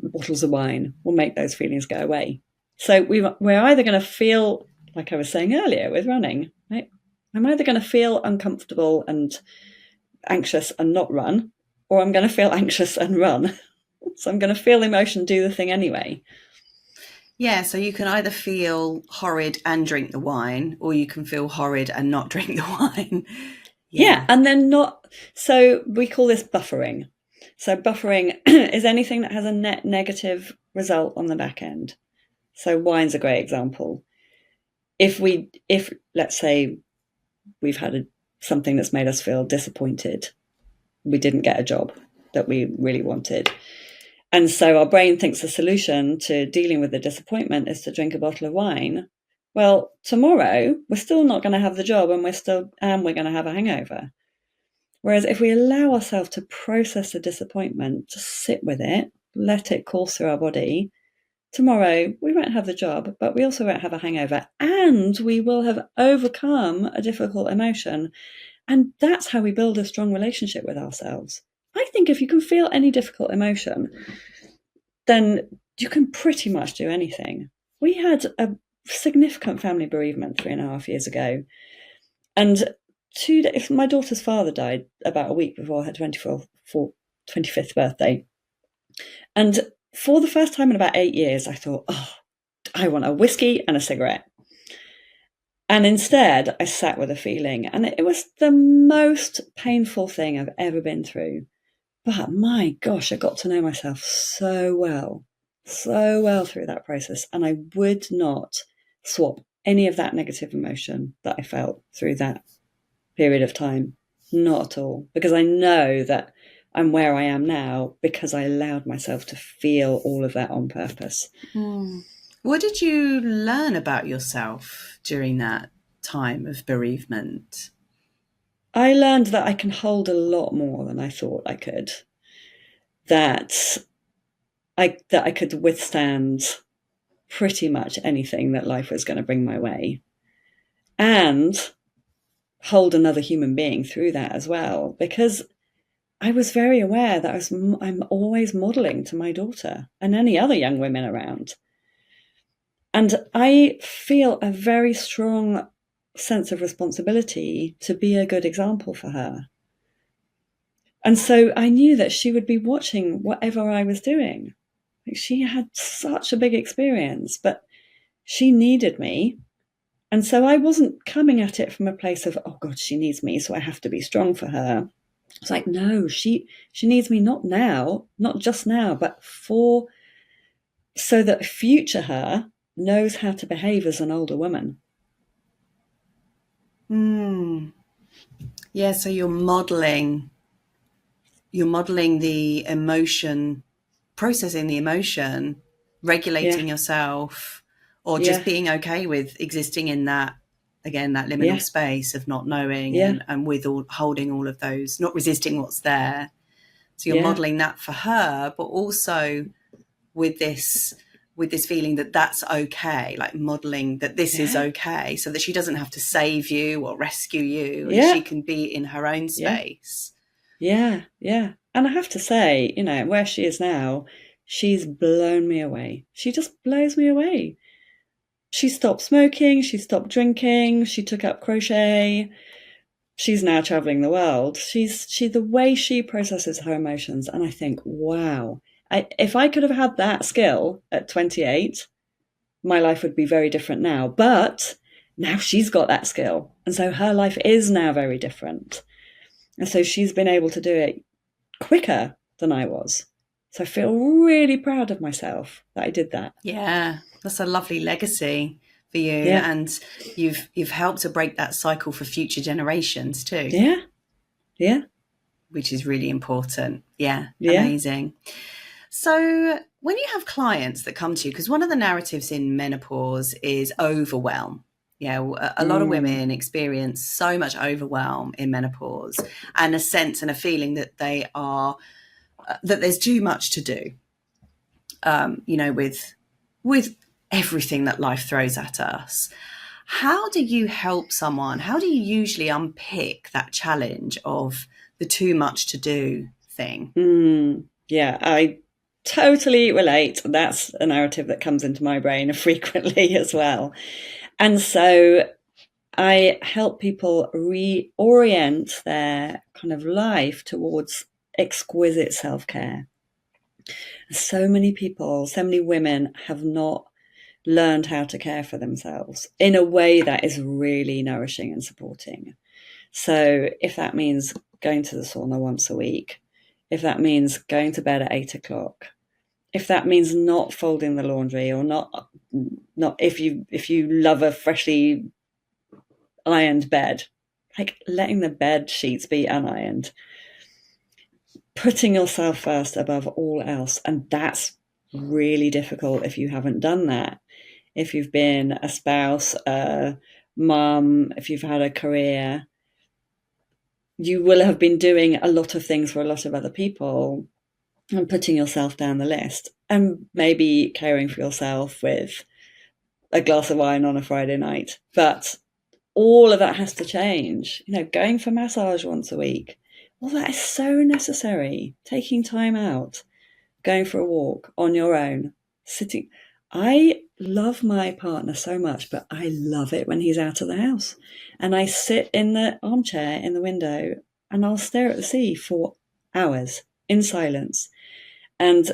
bottles of wine will make those feelings go away. So we're either going to feel, like I was saying earlier with running, right? I'm either going to feel uncomfortable and anxious and not run, or I'm going to feel anxious and run. So I'm going to feel emotion, do the thing anyway. Yeah, so you can either feel horrid and drink the wine, or you can feel horrid and not drink the wine. Yeah, and then not. So we call this buffering. So buffering is anything that has a net negative result on the back end. So wine's a great example. If let's say we've had something that's made us feel disappointed, we didn't get a job that we really wanted. And so our brain thinks the solution to dealing with the disappointment is to drink a bottle of wine. Well, tomorrow we're still not going to have the job, and we're going to have a hangover. Whereas if we allow ourselves to process the disappointment, just sit with it, let it course through our body, tomorrow we won't have the job, but we also won't have a hangover, and we will have overcome a difficult emotion. And that's how we build a strong relationship with ourselves. I think if you can feel any difficult emotion, then you can pretty much do anything. We had a significant family bereavement 3.5 years ago. And 2 days, my daughter's father died about a week before her 25th birthday. And for the first time in about 8 years, I thought, oh, I want a whiskey and a cigarette. And instead, I sat with a feeling, and it was the most painful thing I've ever been through. But my gosh, I got to know myself so well through that process. And I would not swap any of that negative emotion that I felt through that period of time. Not at all. Because I know that I'm where I am now because I allowed myself to feel all of that on purpose. What did you learn about yourself during that time of bereavement? I learned that I can hold a lot more than I thought I could. That I could withstand pretty much anything that life was going to bring my way, and hold another human being through that as well. Because I was very aware that I'm always modeling to my daughter and any other young women around. And I feel a very strong sense of responsibility to be a good example for her. And so I knew that she would be watching whatever I was doing. She had such a big experience, but she needed me. And so I wasn't coming at it from a place of, oh God, she needs me, so I have to be strong for her. It's like, no, she needs me not now, not just now, but so that future her knows how to behave as an older woman. Yeah, so you're modeling the emotion, processing the emotion, regulating yourself, or just being okay with existing in that, again, that liminal space of not knowing and with holding all of those, not resisting what's there. So you're modeling that for her, but also with this feeling that that's okay, like modeling that this is okay, so that she doesn't have to save you or rescue you, and she can be in her own space. Yeah. And I have to say, where she is now, she's blown me away. She just blows me away. She stopped smoking, she stopped drinking, she took up crochet. She's now traveling the world. The way she processes her emotions, and I think, wow, if I could have had that skill at 28, my life would be very different now. But now she's got that skill, and so her life is now very different. And so she's been able to do it quicker than I was. So I feel really proud of myself that I did that. Yeah, that's a lovely legacy for you. Yeah. And you've helped to break that cycle for future generations too. Yeah. Which is really important. Yeah. Amazing. So when you have clients that come to you, because one of the narratives in menopause is overwhelm. Yeah, a lot of women experience so much overwhelm in menopause, and a sense and a feeling that they are that there's too much to do, with everything that life throws at us. How do you help someone? How do you usually unpick that challenge of the too much to do thing? Yeah, I totally relate. That's a narrative that comes into my brain frequently as well. And so I help people reorient their kind of life towards exquisite self-care. So many people, so many women have not learned how to care for themselves in a way that is really nourishing and supporting. So if that means going to the sauna once a week, if that means going to bed at 8 o'clock, if that means not folding the laundry, or not if you love a freshly ironed bed, like letting the bed sheets be unironed, putting yourself first above all else. And that's really difficult if you haven't done that. If you've been a spouse, a mum, if you've had a career, you will have been doing a lot of things for a lot of other people and putting yourself down the list, and maybe caring for yourself with a glass of wine on a Friday night. But all of that has to change. Going for massage once a week, all that is so necessary. Taking time out, going for a walk on your own, sitting. I love my partner so much, but I love it when he's out of the house. And I sit in the armchair in the window and I'll stare at the sea for hours in silence. And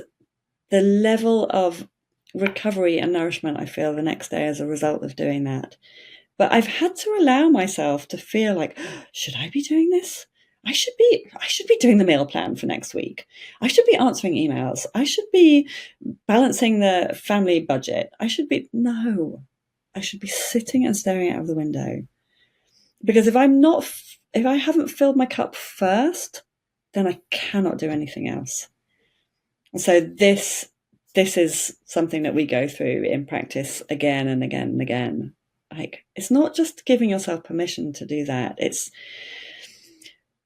the level of recovery and nourishment I feel the next day as a result of doing that. But I've had to allow myself to feel like, should I be doing this? I should be doing the meal plan for next week. I should be answering emails. I should be balancing the family budget. I should be sitting and staring out of the window. Because if I haven't filled my cup first, then I cannot do anything else. And so this is something that we go through in practice again and again and again. Like, it's not just giving yourself permission to do that. It's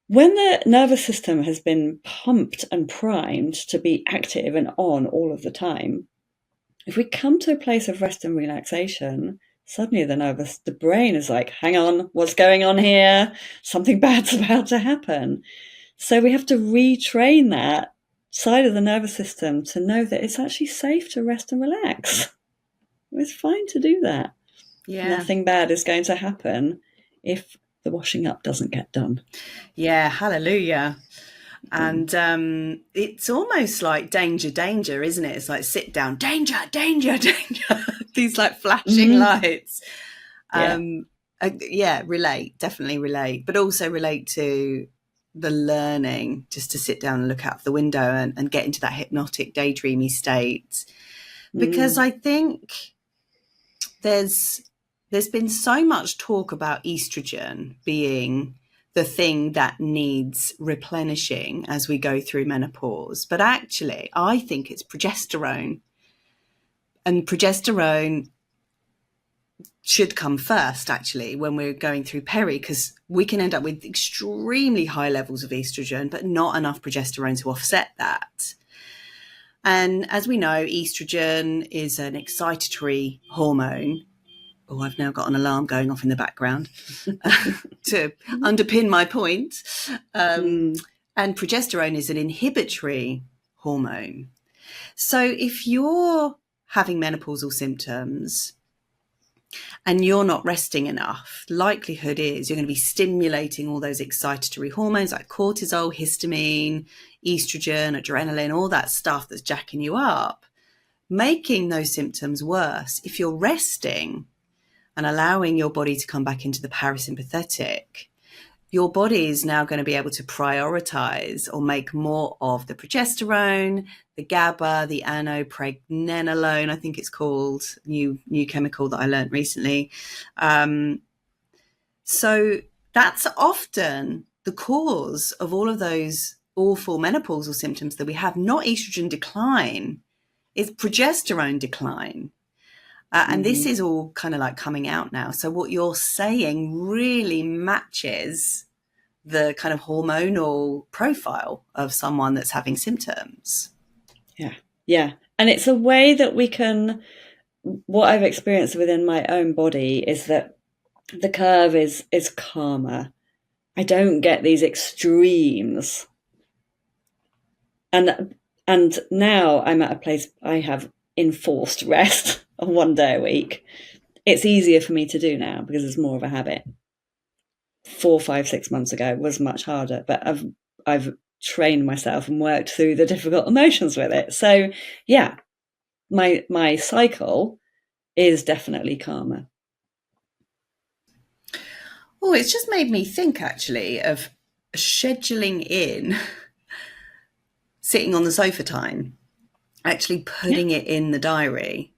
when the nervous system has been pumped and primed to be active and on all of the time, if we come to a place of rest and relaxation, suddenly the brain is like, hang on, what's going on here? Something bad's about to happen. So we have to retrain that side of the nervous system to know that it's actually safe to rest and relax. It's fine to do that. Yeah. Nothing bad is going to happen if the washing up doesn't get done. Yeah, hallelujah. And it's almost like danger, danger, isn't it? It's like sit down, danger, danger, danger. These like flashing lights. Definitely relate, but also relate to the learning just to sit down and look out the window and get into that hypnotic, daydreamy state. Because I think there's been so much talk about estrogen being the thing that needs replenishing as we go through menopause. But actually, I think it's progesterone. And progesterone should come first, actually, when we're going through peri, because we can end up with extremely high levels of estrogen, but not enough progesterone to offset that. And as we know, estrogen is an excitatory hormone. Oh, I've now got an alarm going off in the background to underpin my point. And progesterone is an inhibitory hormone. So if you're having menopausal symptoms and you're not resting enough, likelihood is you're going to be stimulating all those excitatory hormones like cortisol, histamine, estrogen, adrenaline, all that stuff that's jacking you up, making those symptoms worse. If you're resting and allowing your body to come back into the parasympathetic, your body is now going to be able to prioritize or make more of the progesterone, the GABA, the anopregnenolone, I think it's called, new chemical that I learned recently. So that's often the cause of all of those awful menopausal symptoms that we have. Not estrogen decline, it's progesterone decline. And this is all kind of like coming out now. So what you're saying really matches the kind of hormonal profile of someone that's having symptoms. Yeah. And it's a way that we can, what I've experienced within my own body is that the curve is calmer. I don't get these extremes. And now I'm at a place I have enforced rest on 1 day a week. It's easier for me to do now because it's more of a habit. 4, 5, 6 months ago was much harder, but I've trained myself and worked through the difficult emotions with it. So yeah, my cycle is definitely calmer. Oh, it's just made me think actually of scheduling in sitting on the sofa time, actually putting it in the diary.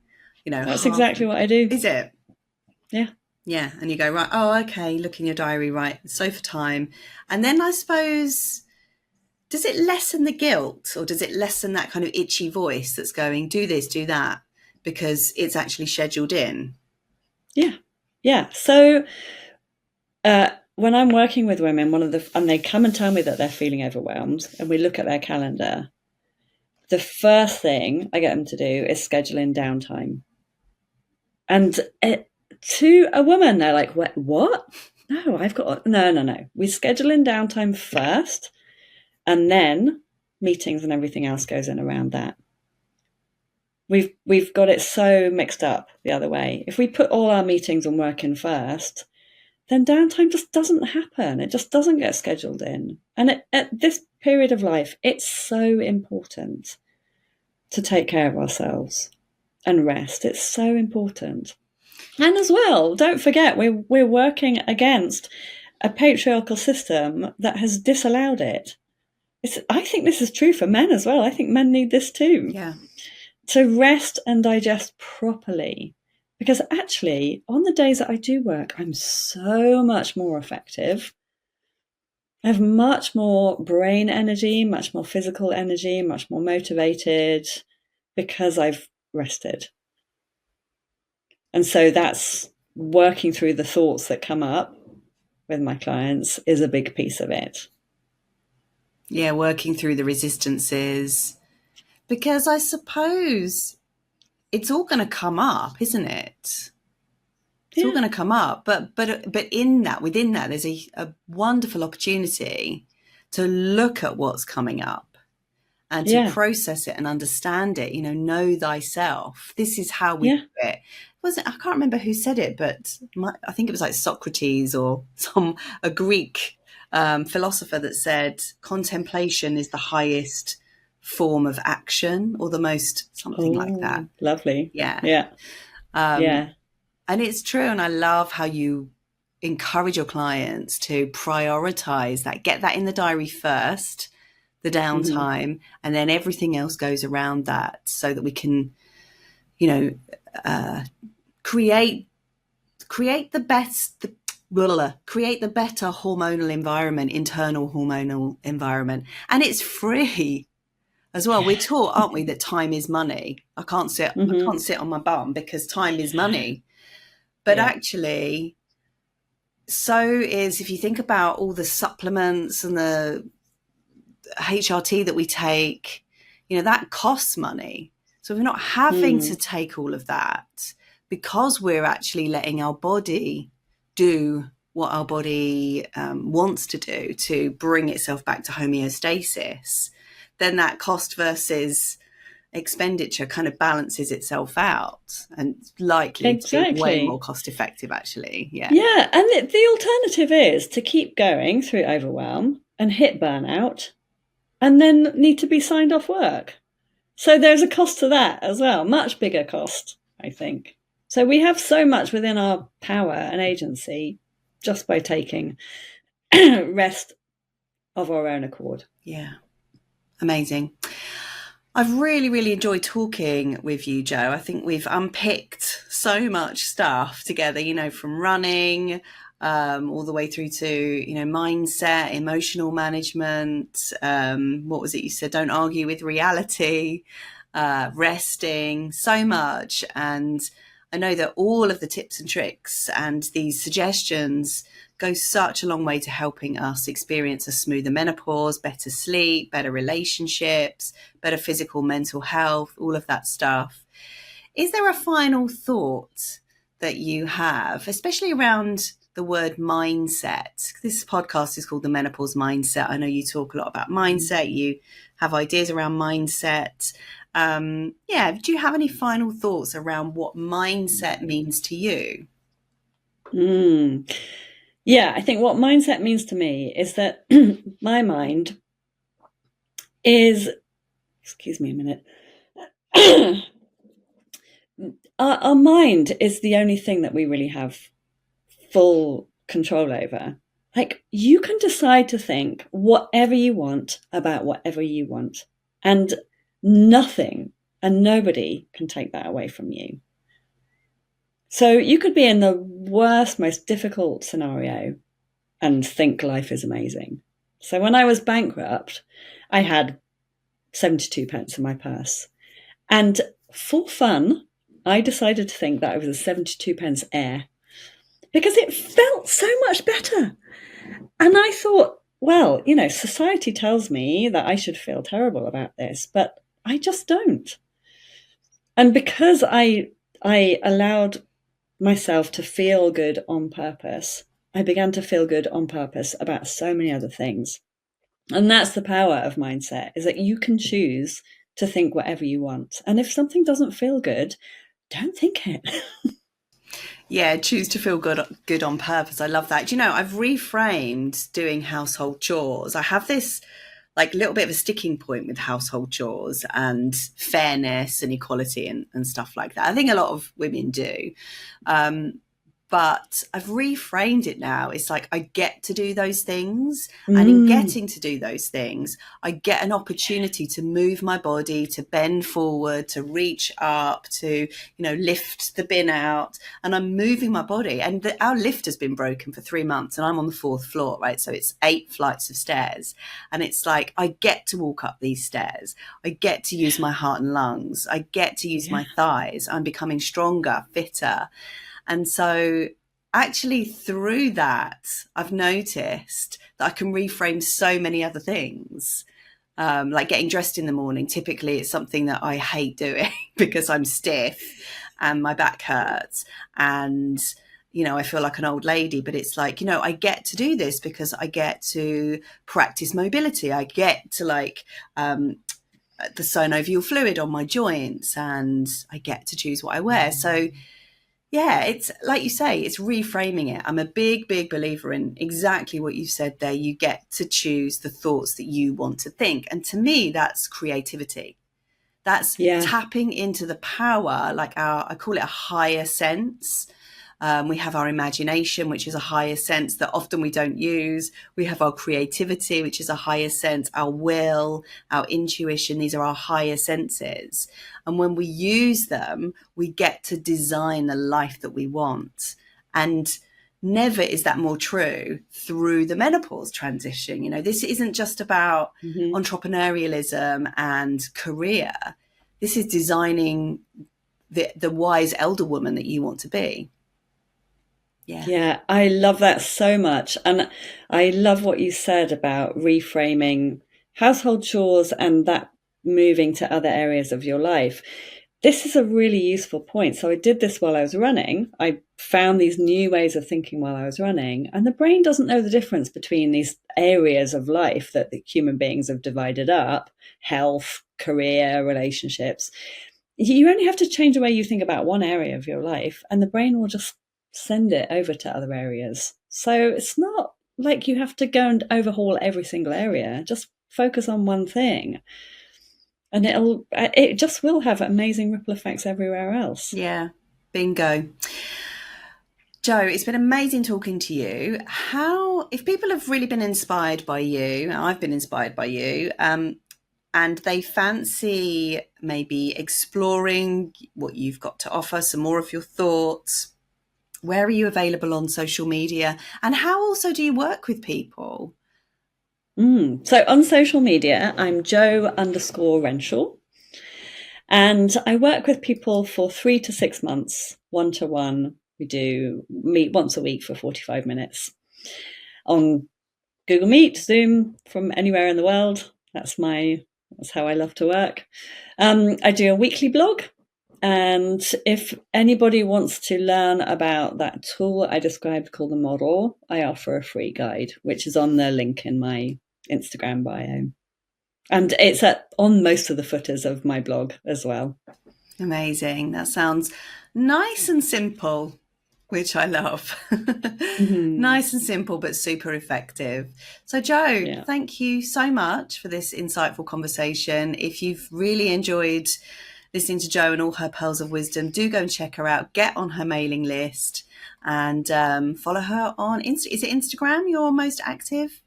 That's exactly what I do. Is it? Yeah. Yeah. And you go, right, oh, okay, look in your diary, right, sofa time. And then I suppose, does it lessen the guilt, or does it lessen that kind of itchy voice that's going, do this, do that, because it's actually scheduled in? Yeah. So when I'm working with women, and they come and tell me that they're feeling overwhelmed, and we look at their calendar, the first thing I get them to do is schedule in downtime. And to a woman, they're like, what? No, no. We schedule in downtime first, and then meetings and everything else goes in around that. We've got it so mixed up the other way. If we put all our meetings and work in first, then downtime just doesn't happen. It just doesn't get scheduled in. And at this period of life, it's so important to take care of ourselves and rest. It's so important. And as well, don't forget, we're working against a patriarchal system that has disallowed it. I think this is true for men as well. I think men need this too. Yeah. To rest and digest properly. Because actually, on the days that I do work, I'm so much more effective. I have much more brain energy, much more physical energy, much more motivated because I've rested. And so that's working through the thoughts that come up with my clients is a big piece of it. Yeah, working through the resistances. Because I suppose it's all going to come up, isn't it? It's all going to come up. But within that, there's a wonderful opportunity to look at what's coming up and to process it and understand it, know thyself. This is how we do it. I can't remember who said it, but I think it was like Socrates or a Greek philosopher that said contemplation is the highest form of action, or the most something like that. Lovely. Yeah. And it's true. And I love how you encourage your clients to prioritize that, get that in the diary first, the downtime, and then everything else goes around that, so that we can, create the better hormonal environment, internal hormonal environment. And it's free as well. We're taught, aren't we, that time is money. I can't sit on my bum because time is money. But actually, so is, if you think about all the supplements and the HRT that we take, that costs money. So we're not having to take all of that, because we're actually letting our body do what our body wants to do to bring itself back to homeostasis. Then that cost versus expenditure kind of balances itself out, and likely to be way more cost effective, actually. And the alternative is to keep going through overwhelm and hit burnout, and then need to be signed off work. So there's a cost to that as well, much bigger cost, I think. So we have so much within our power and agency just by taking rest of our own accord. Yeah, amazing. I've really, really enjoyed talking with you, Jo. I think we've unpicked so much stuff together, from running all the way through to, mindset, emotional management. What was it you said? Don't argue with reality, resting, so much. And I know that all of the tips and tricks and these suggestions go such a long way to helping us experience a smoother menopause, better sleep, better relationships, better physical, mental health, all of that stuff. Is there a final thought that you have, especially around the word mindset? This podcast is called the Menopause Mindset. I know you talk a lot about mindset. You have ideas around mindset. Do you have any final thoughts around what mindset means to you? Yeah, I think what mindset means to me is that my mind is, excuse me a minute, our mind is the only thing that we really have full control over. Like, you can decide to think whatever you want about whatever you want, and nothing and nobody can take that away from you. So you could be in the worst, most difficult scenario and think life is amazing. So when I was bankrupt, I had 72 pence in my purse. And for fun, I decided to think that I was a 72 pence heir because it felt so much better. And I thought, well, society tells me that I should feel terrible about this, but I just don't. And because I allowed myself to feel good on purpose, I began to feel good on purpose about so many other things. And that's the power of mindset, is that you can choose to think whatever you want. And if something doesn't feel good, don't think it. Yeah, choose to feel good on purpose. I love that. I've reframed doing household chores. I have this little bit of a sticking point with household chores and fairness and equality and stuff like that. I think a lot of women do. But I've reframed it now. It's like I get to do those things. And in getting to do those things, I get an opportunity to move my body, to bend forward, to reach up, to, lift the bin out. And I'm moving my body. And our lift has been broken for 3 months and I'm on the 4th floor, right? So it's 8 flights of stairs. And it's like, I get to walk up these stairs. I get to use my heart and lungs. I get to use my thighs. I'm becoming stronger, fitter. And so actually through that, I've noticed that I can reframe so many other things. Like getting dressed in the morning. Typically it's something that I hate doing because I'm stiff and my back hurts and, I feel like an old lady, but it's like, I get to do this because I get to practice mobility. I get to the synovial fluid on my joints and I get to choose what I wear. So yeah, it's like you say, it's reframing it. I'm a big, big believer in exactly what you said there. You get to choose the thoughts that you want to think. And to me, that's creativity. That's tapping into the power, I call it a higher sense. We have our imagination, which is a higher sense that often we don't use. We have our creativity, which is a higher sense, our will, our intuition. These are our higher senses. And when we use them, we get to design the life that we want. And never is that more true through the menopause transition. This isn't just about entrepreneurialism and career. This is designing the wise elder woman that you want to be. Yeah, I love that so much. And I love what you said about reframing household chores and that moving to other areas of your life. This is a really useful point. So I did this while I was running. I found these new ways of thinking while I was running. And the brain doesn't know the difference between these areas of life that the human beings have divided up: health, career, relationships. You only have to change the way you think about one area of your life, and the brain will just send it over to other areas. So it's not like you have to go and overhaul every single area. Just focus on one thing. And it just will have amazing ripple effects everywhere else. Yeah, bingo. Jo, it's been amazing talking to you. If people have really been inspired by you, I've been inspired by you, and they fancy maybe exploring what you've got to offer, some more of your thoughts, where are you available on social media? And how also do you work with people? So on social media, I'm Jo_Renshaw. And I work with people for 3 to 6 months one-to-one. We do meet once a week for 45 minutes on Google Meet, Zoom, from anywhere in the world. That's how I love to work. I do a weekly blog. And if anybody wants to learn about that tool I described called the model, I offer a free guide, which is on the link in my Instagram bio. And it's on most of the footers of my blog as well. Amazing. That sounds nice and simple, which I love. Nice and simple, but super effective. So Jo, Thank you so much for this insightful conversation. If you've really enjoyed listening to Jo and all her pearls of wisdom, do go and check her out. Get on her mailing list and follow her on Is it Instagram you're most active?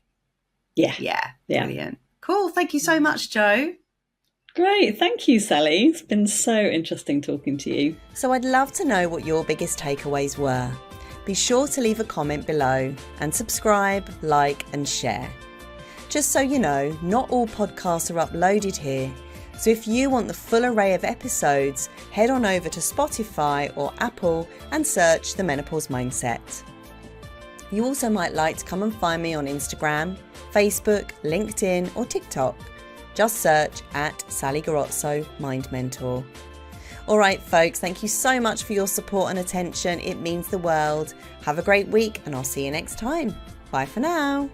Yeah. Brilliant. Cool. Thank you so much, Jo. Great. Thank you, Sally. It's been so interesting talking to you. So I'd love to know what your biggest takeaways were. Be sure to leave a comment below and subscribe, like and share. Just so you know, not all podcasts are uploaded here. So if you want the full array of episodes, head on over to Spotify or Apple and search The Menopause Mindset. You also might like to come and find me on Instagram, Facebook, LinkedIn or TikTok. Just search at Sally Garozzo Mind Mentor. All right, folks, thank you so much for your support and attention. It means the world. Have a great week and I'll see you next time. Bye for now.